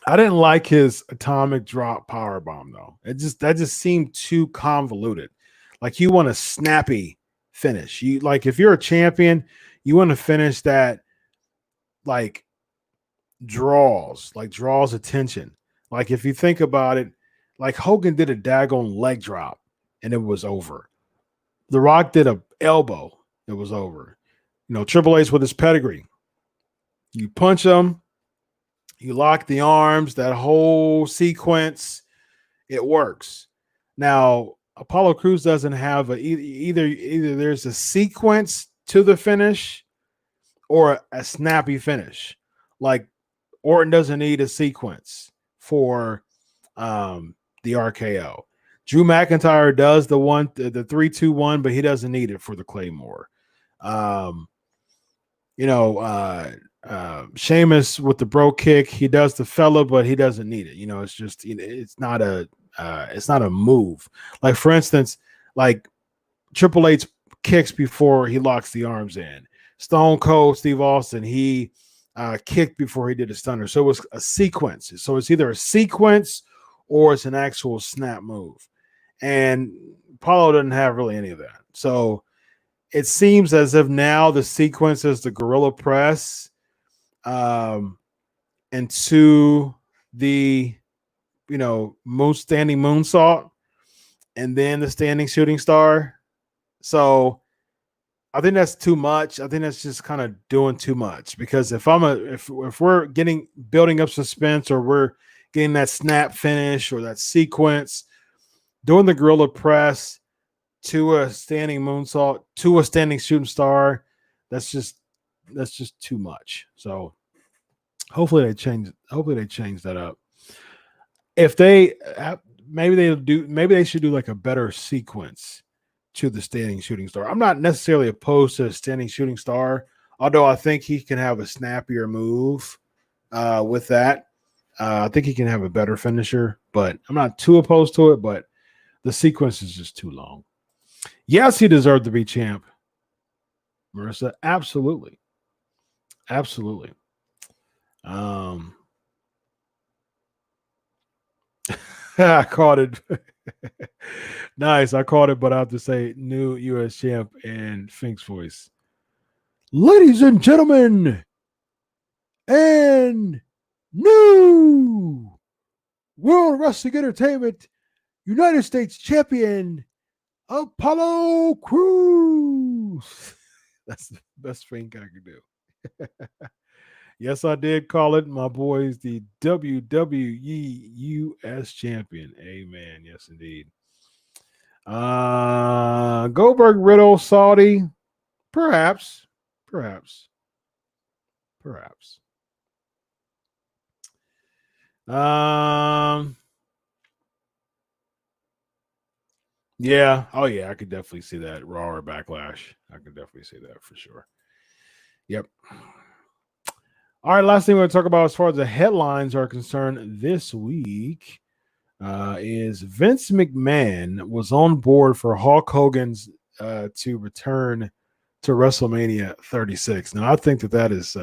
I didn't like his atomic drop power bomb though. That just seemed too convoluted. Like you want a snappy finish. You like if you're a champion, you want to finish that like draws attention. Like if you think about it, like Hogan did a daggone leg drop and it was over. The Rock did a elbow, it was over. Triple H with his pedigree. You punch him, you lock the arms, that whole sequence, it works. Now, Apollo Crews doesn't have either there's a sequence to the finish or a snappy finish. Like Orton doesn't need a sequence for the RKO. Drew McIntyre does the 3-2-1, but he doesn't need it for the Claymore. Sheamus with the bro kick, he does the fella, but he doesn't need it. It's just it's not a move. Like for instance, like Triple H kicks before he locks the arms in. Stone Cold Steve Austin, he kicked before he did a stunner. So it was a sequence. So it's either a sequence or it's an actual snap move. And Apollo doesn't have really any of that. So it seems as if now the sequence is the gorilla press into the standing moonsault and then the standing shooting star. So I think that's too much. I think that's just kind of doing too much because if we're building up suspense or we're getting that snap finish or that sequence, doing the gorilla press to a standing moonsault to a standing shooting star, that's just too much. So hopefully they change that up. If they maybe they should do like a better sequence to the standing shooting star. I'm not necessarily opposed to a standing shooting star, although I think he can have a snappier move with that. I think he can have a better finisher, but I'm not too opposed to it, but the sequence is just too long. Yes, he deserved to be champ, Marissa. Absolutely. Absolutely. I caught it. Nice. I caught it, but I have to say new U.S. champ in Fink's voice. Ladies and gentlemen, and new World Wrestling Entertainment United States champion, Apollo Crews. That's the best thing I could do. Yes, I did call it. My boy is the WWE US champion. Amen. Yes, indeed. Goldberg, Riddle, Saudi. Perhaps. Yeah. Oh, yeah. I could definitely see that. Raw or Backlash. I could definitely see that for sure. Yep. All right. Last thing we're going to talk about as far as the headlines are concerned this week. is Vince McMahon was on board for Hulk Hogan's to return to WrestleMania 36. Now, I think that is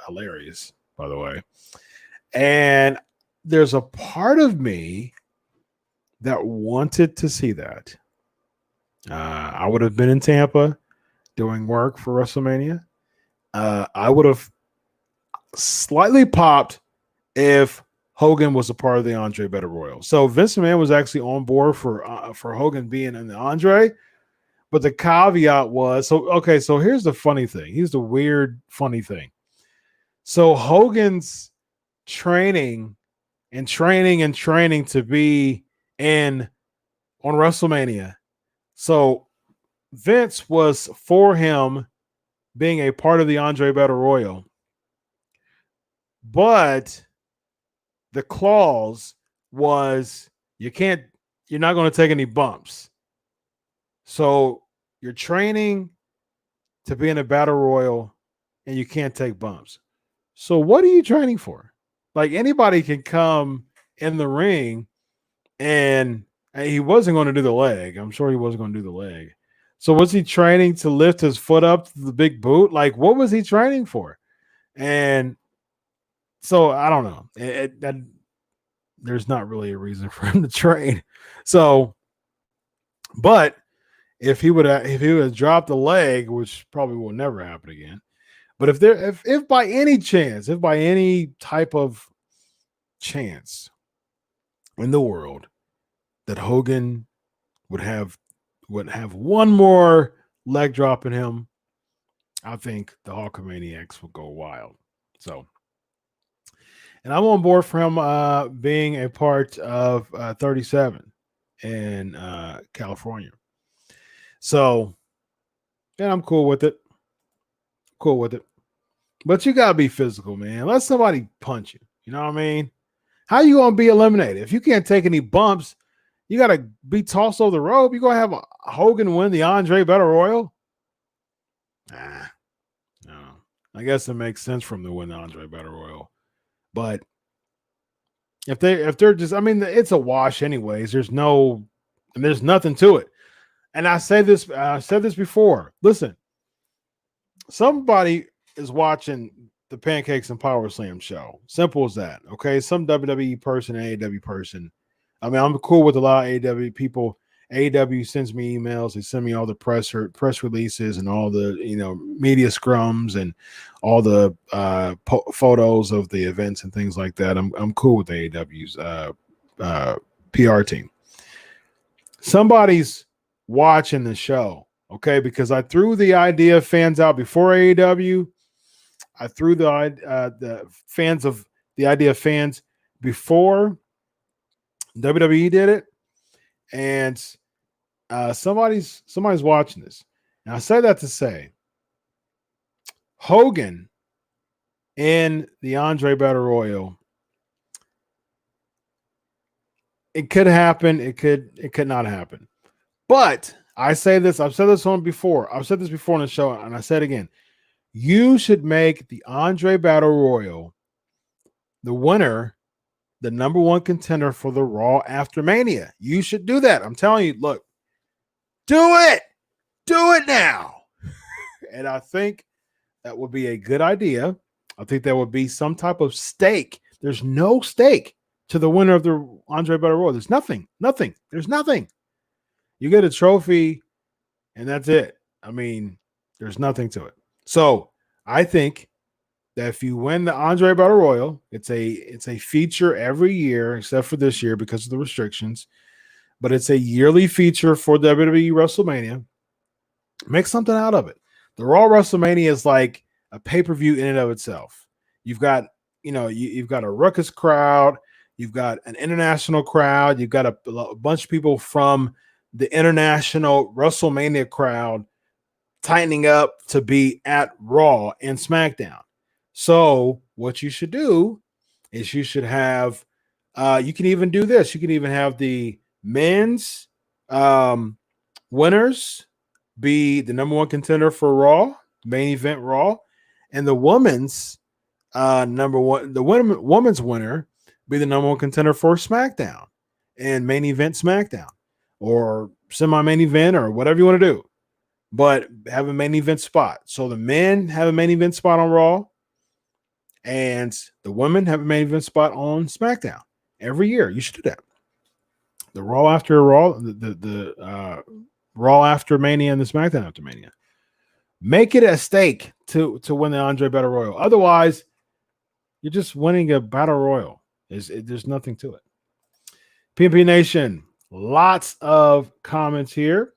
hilarious, by the way. And there's a part of me that wanted to see that. I would have been in Tampa doing work for WrestleMania. I would have slightly popped if Hogan was a part of the Andre Battle Royal. So Vince McMahon was actually on board for Hogan being in the Andre, but the caveat was so here's the funny thing. Here's the weird funny thing. So Hogan's training to be on WrestleMania. So Vince was for him being a part of the Andre Battle Royal, but the clause was you're not going to take any bumps. So you're training to be in a battle royal and you can't take bumps. So what are you training for? Like anybody can come in the ring and he wasn't going to do the leg. I'm sure he wasn't going to do the leg. So was he training to lift his foot up to the big boot? Like what was he training for? And so I don't know. There's not really a reason for him to train. So, but if he would have dropped the leg, which probably will never happen again. But if by any type of chance in the world that Hogan would have one more leg drop in him, I think the Hulkamaniacs will go wild. So. And I'm on board for him being a part of 37 in California. So, yeah, I'm cool with it. But you got to be physical, man. Let somebody punch you. You know what I mean? How you going to be eliminated? If you can't take any bumps, you got to be tossed over the rope. You going to have Hogan win the Andre Battle Royal? Nah. No. I guess it makes sense for him to win the Andre Battle Royal. But if they're just, I mean, it's a wash anyways. There's nothing to it. And I said this before. Listen, somebody is watching the Pancakes and Powerslams show. Simple as that. Okay. Some WWE person, AEW person. I mean, I'm cool with a lot of AEW people. AEW sends me emails. They send me all the press releases and all the media scrums and all the photos of the events and things like that. I'm cool with AEW's PR team. Somebody's watching the show, okay? Because I threw the idea of fans out before AEW. I threw the idea of fans before WWE did it. And somebody's watching this. And I say that to say Hogan in the Andre Battle Royal, it could happen, it could not happen. But I say this, I've said this before. I've said this before on the show, and I said it again. You should make the Andre Battle Royal the winner, the number one contender for the Raw after Mania. You should do that. I'm telling you, look, do it now. And I think that would be a good idea. I think that would be some type of stake. There's no stake to the winner of the Andre Battle Royal. There's nothing. There's nothing. You get a trophy and that's it. I mean, there's nothing to it. So I think that if you win the Andre Battle Royal, it's a feature every year, except for this year because of the restrictions. But it's a yearly feature for WWE WrestleMania. Make something out of it. The Raw WrestleMania is like a pay-per-view in and of itself. You've got, you've got a ruckus crowd, you've got an international crowd, you've got a bunch of people from the international WrestleMania crowd tightening up to be at Raw and SmackDown. So what you should do is you should have, you can even do this. You can even have the men's winners be the number one contender for Raw, main event Raw, and the women's women's winner be the number one contender for SmackDown. in main event SmackDown or semi-main event or whatever you want to do, but have a main event spot. So the men have a main event spot on Raw, and the women have a main event spot on SmackDown every year. You should do that. The Raw after Raw, the Raw after Mania and the SmackDown after Mania. Make it a stake to win the Andre Battle Royal. Otherwise, you're just winning a Battle Royal. There's nothing to it. PMP Nation, lots of comments here.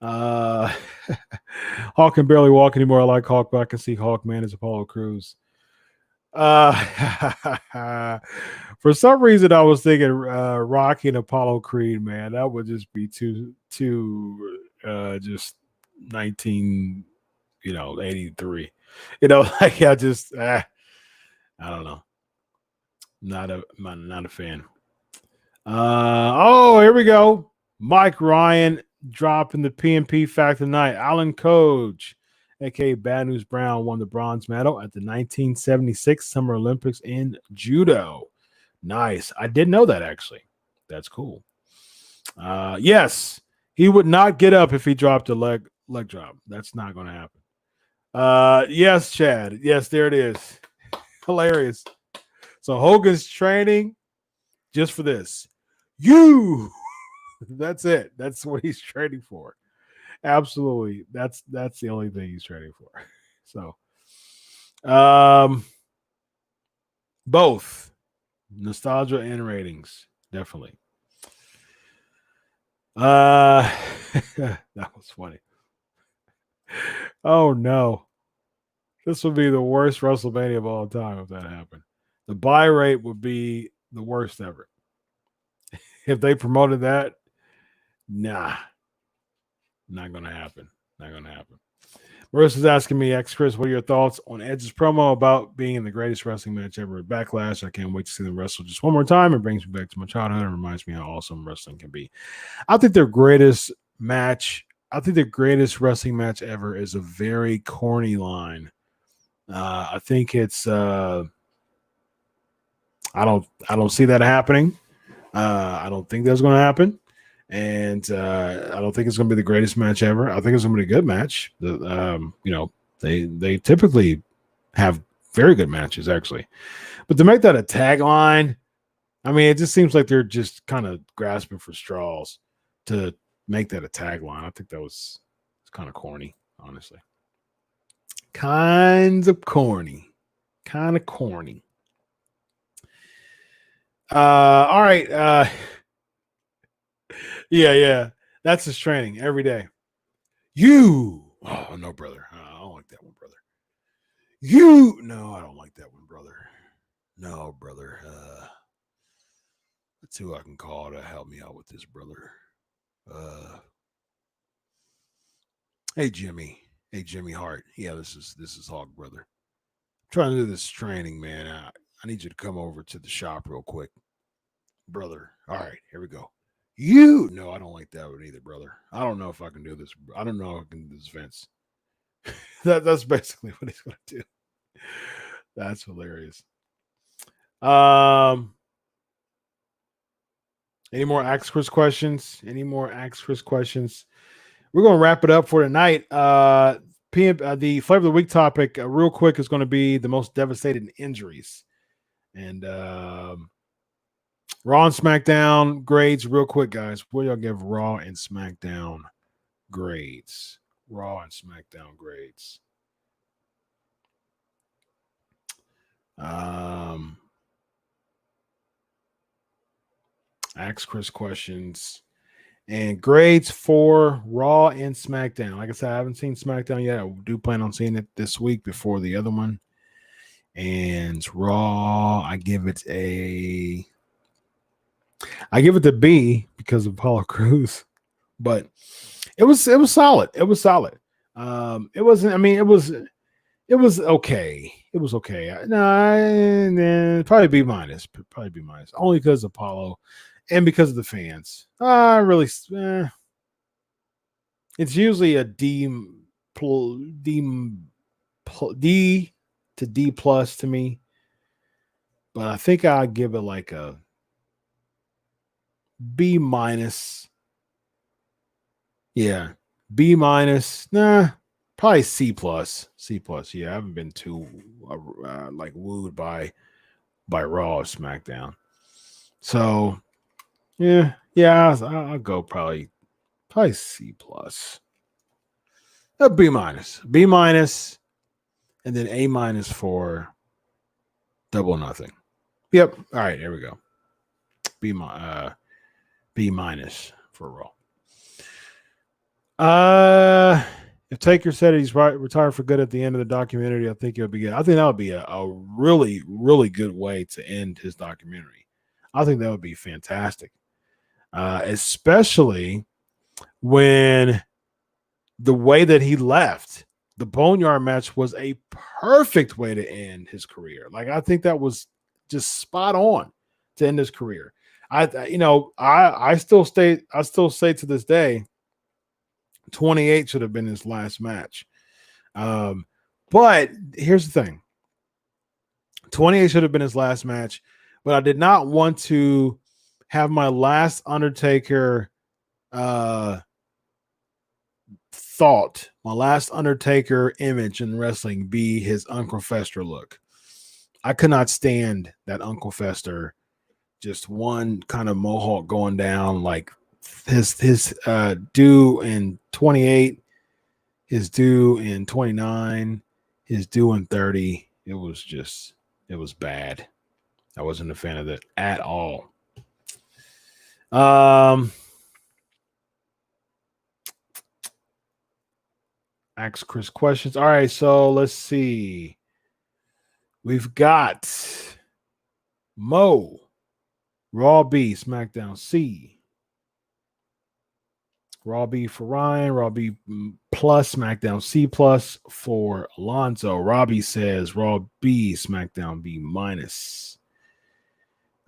Hawk can barely walk anymore. I like Hawk, but I can see Hawk man as Apollo Crews. For some reason, I was thinking Rocky and Apollo Creed, man. That would just be too just 1983. Like I don't know. Not a fan. Here we go. Mike Ryan dropping the PMP fact tonight. Alan Coach, aka Bad News Brown, won the bronze medal at the 1976 Summer Olympics in judo. Nice. I didn't know that actually. That's cool. Yes, he would not get up if he dropped a leg drop. That's not going to happen. Yes, Chad. Yes, there it is. Hilarious. So Hogan's training just for this. That's it. That's what he's training for. Absolutely. That's the only thing he's training for. So both nostalgia and ratings, definitely. That was funny. Oh no. This would be the worst WrestleMania of all time if that happened. The buy rate would be the worst ever. If they promoted that, nah. Not going to happen. Not going to happen. Marissa's asking me, Chris, what are your thoughts on Edge's promo about being in the greatest wrestling match ever at Backlash? I can't wait to see them wrestle just one more time. It brings me back to my childhood and reminds me how awesome wrestling can be. I think their greatest wrestling match ever is a very corny line. I think it's I don't see that happening. I don't think that's going to happen. And I don't think it's going to be the greatest match ever. I think it's going to be a good match. They typically have very good matches, actually. But to make that a tagline, I mean, it just seems like they're just kind of grasping for straws to make that a tagline. I think it's kind of corny, honestly. Kind of corny. All right. Yeah. That's his training every day. Oh, no, brother. I don't like that one, brother. No, I don't like that one, brother. No, brother. That's who I can call to help me out with this, brother. Hey, Jimmy Hart. Yeah, this is Hawk, brother. I'm trying to do this training, man. I need you to come over to the shop real quick, brother. All right, here we go. No, I don't like that one either, brother. I don't know if I can do this. I don't know if I can do this, Vince. That's basically what he's going to do. That's hilarious. Any more Ask Chris questions? We're going to wrap it up for tonight. The Flavor of the Week topic, real quick, is going to be the most devastating injuries. And Raw and SmackDown grades, real quick, guys. What do y'all give Raw and SmackDown grades? Ask Chris questions. And grades for Raw and SmackDown. Like I said, I haven't seen SmackDown yet. I do plan on seeing it this week before the other one. And Raw, I give it the B because of Apollo Crews. But it was solid. It was okay. It was okay. No, probably B minus. Only because of Apollo and because of the fans. It's usually a D to D plus to me. But I think I'll give it like a B minus. Yeah, B minus. Nah, probably C plus. C plus. Yeah, I haven't been too like wooed by Raw or SmackDown. So yeah, I'll go probably C plus. B minus, and then A minus for Double Nothing. Yep. All right, here we go. B minus for Raw. If Taker said he's retired for good at the end of the documentary, I think it would be good. I think that would be a really, really good way to end his documentary. I think that would be fantastic, especially when the way that he left. The Boneyard match was a perfect way to end his career. Like, I think that was just spot on to end his career. I still say to this day, 28 should have been his last match. But here's the thing. 28 should have been his last match, but I did not want to have my last Undertaker thought, my last Undertaker image in wrestling be his Uncle Fester look. I could not stand that Uncle Fester, just one kind of mohawk going down, like his due in 28, his due in 29, his due in 30. It was bad. I wasn't a fan of it at all. Ask Chris questions. All right, so let's see. We've got Mo, Raw B, SmackDown C. Raw B for Ryan, Raw B plus, SmackDown C plus for Alonzo. Robbie says Raw B, SmackDown B minus.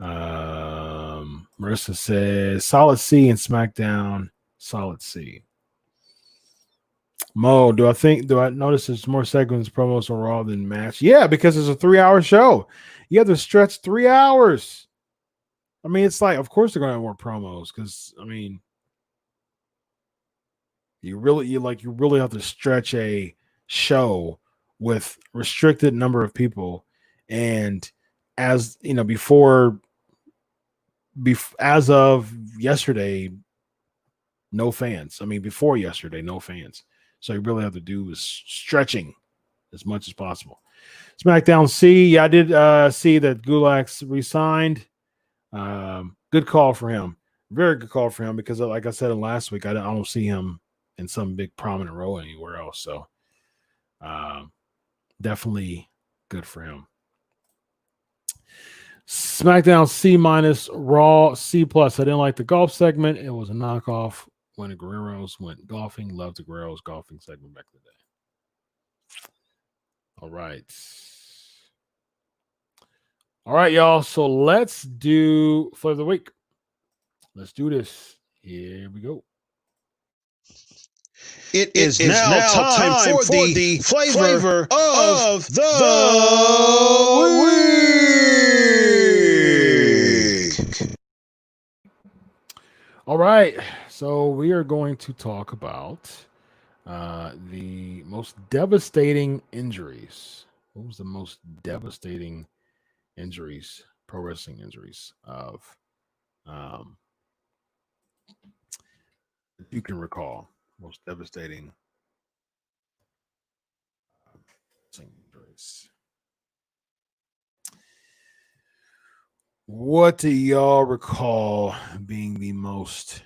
Marissa says solid C and SmackDown solid C. Mo, do I notice there's more segments, promos on Raw than match? Yeah, because it's a 3-hour show. You have to stretch 3 hours. I mean, it's like, of course they're going to have more promos because, I mean, you really have to stretch a show with restricted number of people. And as you know, as of yesterday, no fans. I mean, before yesterday, no fans. So you really have to do is stretching as much as possible. SmackDown C, yeah, I did see that Gulak's resigned. Good call for him. Very good call for him because, like I said last week, I don't see him in some big prominent role anywhere else. So definitely good for him. SmackDown C minus, Raw C plus. I didn't like the golf segment. It was a knockoff when the Guerreros went golfing. Loved the Guerreros golfing segment back in the day. All right, y'all. So let's do Flavor of the Week. Let's do this. Here we go. It is now time for the flavor of the week. All right, so we are going to talk about the most devastating injuries. What was the most devastating injuries, pro wrestling injuries of you can recall? Most devastating injuries. What do y'all recall being the most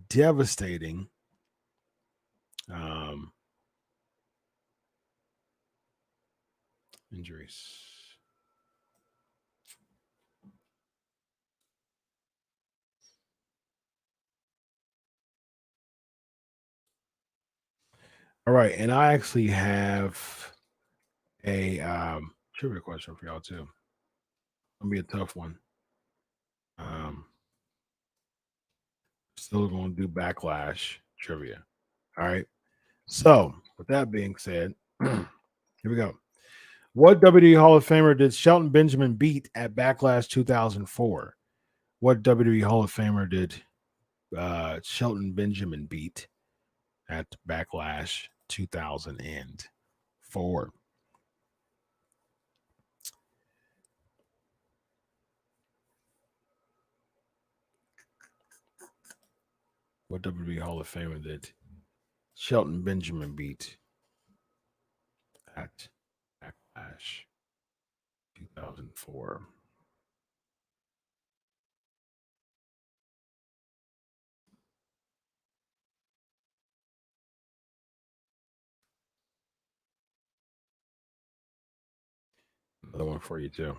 devastating injuries? All right, and I actually have a trivia question for y'all too. It'll be a tough one. Still going to do Backlash trivia. All right. So, with that being said, here we go. What WWE Hall of Famer did Shelton Benjamin beat at Backlash 2004? What WWE Hall of Famer did Shelton Benjamin beat at Backlash 2004. What WWE Hall of Famer did Shelton Benjamin beat at Backlash 2004? Another one for you too.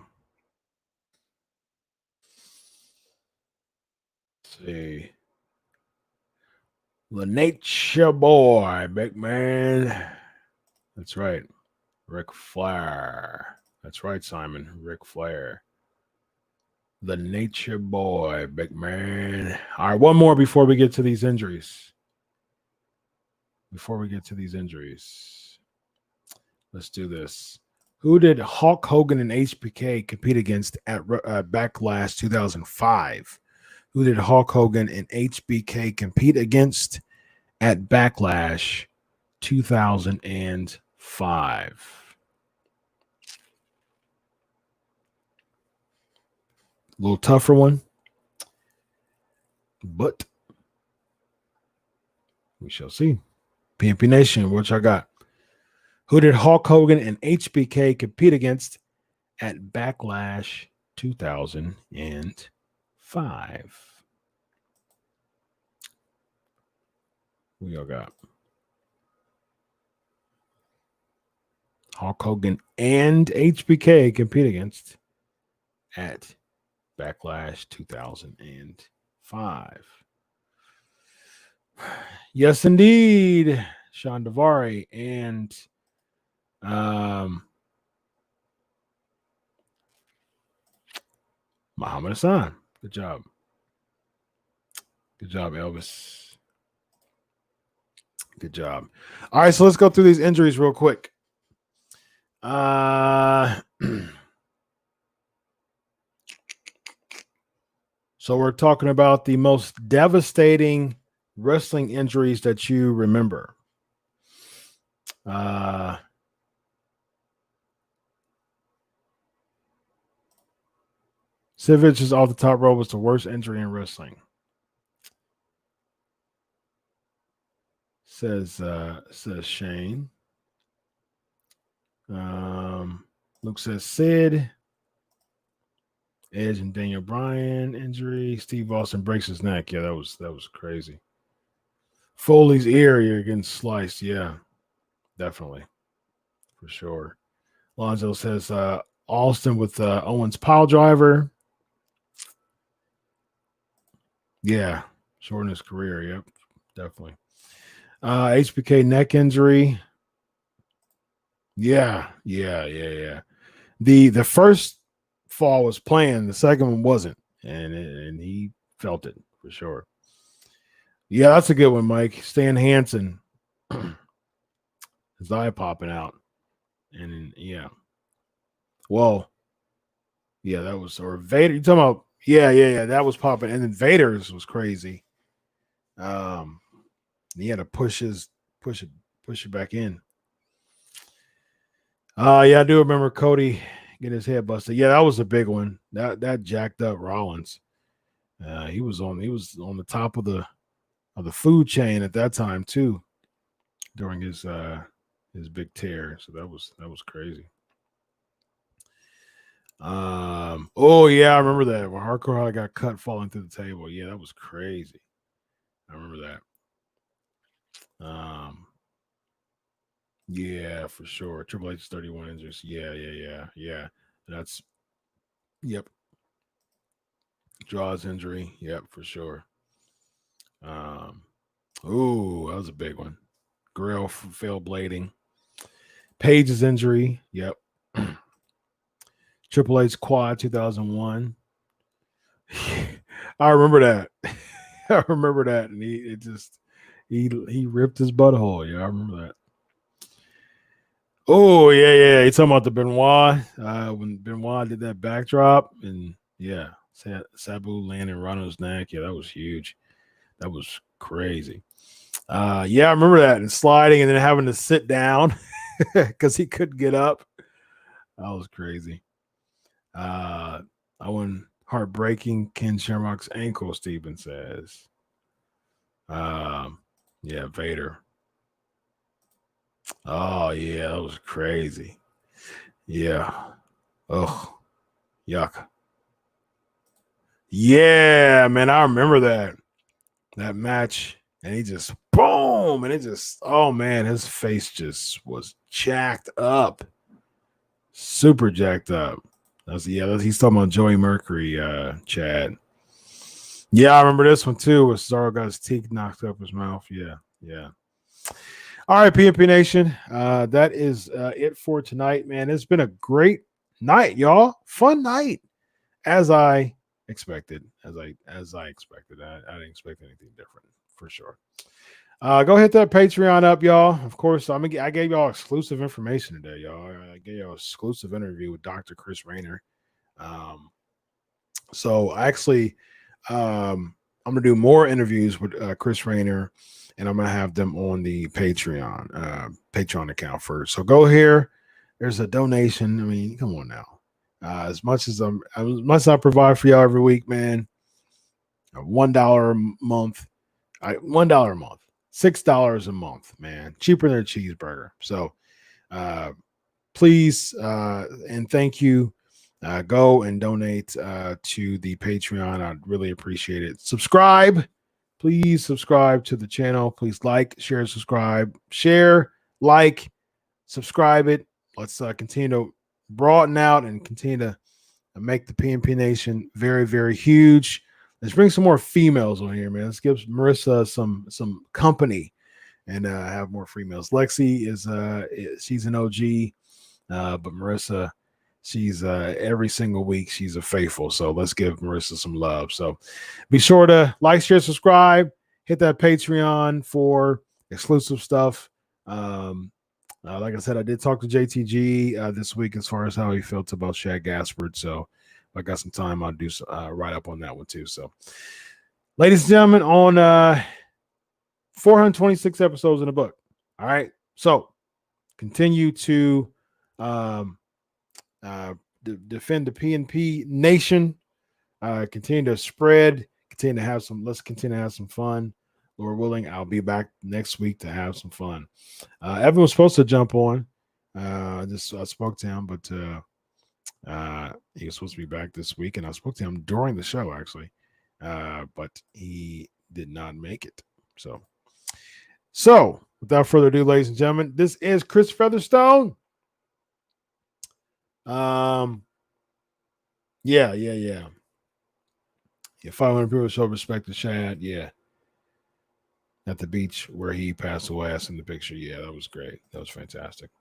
Let's see. The Nature Boy, big man. That's right. Ric Flair. That's right, Simon. Ric Flair. The Nature Boy, big man. All right, one more before we get to these injuries. Let's do this. Who did Hulk Hogan and HBK compete against at Backlash 2005? Who did Hulk Hogan and HBK compete against at Backlash 2005? A little tougher one, but we shall see. PNP Nation, what y'all got? Who did Hulk Hogan and HBK compete against at Backlash 2005? What y'all got? Hulk Hogan and HBK compete against at Backlash 2005. Yes, indeed. Sean Davari and Muhammad Hassan. Good job. Good job, Elvis. Good job. All right, so let's go through these injuries real quick. So we're talking about the most devastating wrestling injuries that you remember. Sivic's off the top rope was the worst injury in wrestling. Says Shane. Luke says Sid. Edge and Daniel Bryan injury. Steve Austin breaks his neck. Yeah, that was crazy. Foley's ear, you're getting sliced. Yeah, definitely. For sure. Lonzo says Austin with Owens pile driver. Yeah, shortened his career. Yep, definitely. HBK neck injury. Yeah. The first fall was planned. The second one wasn't, and he felt it for sure. Yeah, that's a good one, Mike. Stan Hansen, his eye popping out, and yeah. Well, yeah, that was or Vader. You talking about? Yeah. That was popping, and then Vader's was crazy. He had to push it back in. Yeah, I do remember Cody get his head busted. Yeah, that was a big one. That jacked up Rollins. He was on the top of the food chain at that time too, during his big tear. So that was crazy. Oh yeah, I remember that when Hardcore Holly got cut falling through the table. Yeah, that was crazy. I remember that. Yeah, for sure. Triple H 31 injuries. Yeah. That's yep. Draws injury. Yep, for sure. Ooh, that was a big one. Guerrero failed blading. Page's injury. Yep. Triple H quad 2001. I remember that. And he ripped his butthole. Yeah, I remember that. Oh, yeah. You talking about the Benoit? When Benoit did that backdrop, and yeah, Sabu landing Rano's neck. Yeah, that was huge. That was crazy. Yeah, I remember that, and sliding and then having to sit down because he couldn't get up. That was crazy. I went heartbreaking. Ken Shamrock's ankle, Steven says. Yeah, Vader. Oh, yeah, that was crazy. Yeah. Ugh. Yuck. Yeah, man, I remember that match. And he just boom, and it just, oh man, his face just was jacked up. Super jacked up. He's talking about Joey Mercury, Chad. Yeah, I remember this one too, where Cesaro got his teeth knocked up his mouth. Yeah. All right, PNP Nation. That is it for tonight, man. It's been a great night, y'all. Fun night, as I expected. As I expected. I didn't expect anything different, for sure. Go hit that Patreon up, y'all. Of course, I gave y'all exclusive information today, y'all. I gave y'all an exclusive interview with Dr. Chris Raynor. So actually, I'm gonna do more interviews with Chris Raynor, and I'm gonna have them on the Patreon account first. So go here. There's a donation. I mean, come on now. As much as I provide for y'all every week, man. $1 a month. $1 a month. $6 a month, man. Cheaper than a cheeseburger. So please and thank you. Go and donate to the Patreon. I'd really appreciate it. Subscribe. Please subscribe to the channel. Please like, share, subscribe. Share, like, subscribe it. Let's continue to broaden out and continue to make the PNP Nation very, very huge. Let's bring some more females on here, man. Let's give Marissa some company and have more females. Lexi she's an OG, but Marissa, she's every single week she's a faithful. So let's give Marissa some love. So be sure to like, share, subscribe, hit that Patreon for exclusive stuff. Like I said, I did talk to JTG this week as far as how he felt about Shad Gaspard. So if I got some time, I'll do write up on that one too. So, ladies and gentlemen, on 426 episodes in the book. All right. So continue to defend the PNP Nation. Continue to spread. Let's continue to have some fun. Lord willing, I'll be back next week to have some fun. Evan was supposed to jump on. I spoke to him, but he was supposed to be back this week, and I spoke to him during the show, actually. But he did not make it. So without further ado, ladies and gentlemen, this is Chris Featherstone. Yeah. 500 people show respect to Shad. Yeah. At the beach where he passed away. I in the picture. Yeah, that was great. That was fantastic.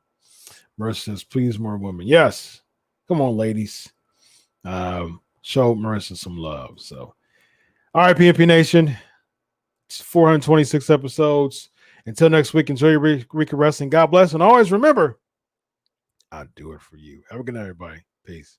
Marissa says, please, more women. Yes. Come on, ladies. Show Marissa some love. So, all right, PNP Nation. It's 426 episodes. Until next week, enjoy your week of wrestling. God bless. And always remember, I do it for you. Have a good night, everybody. Peace.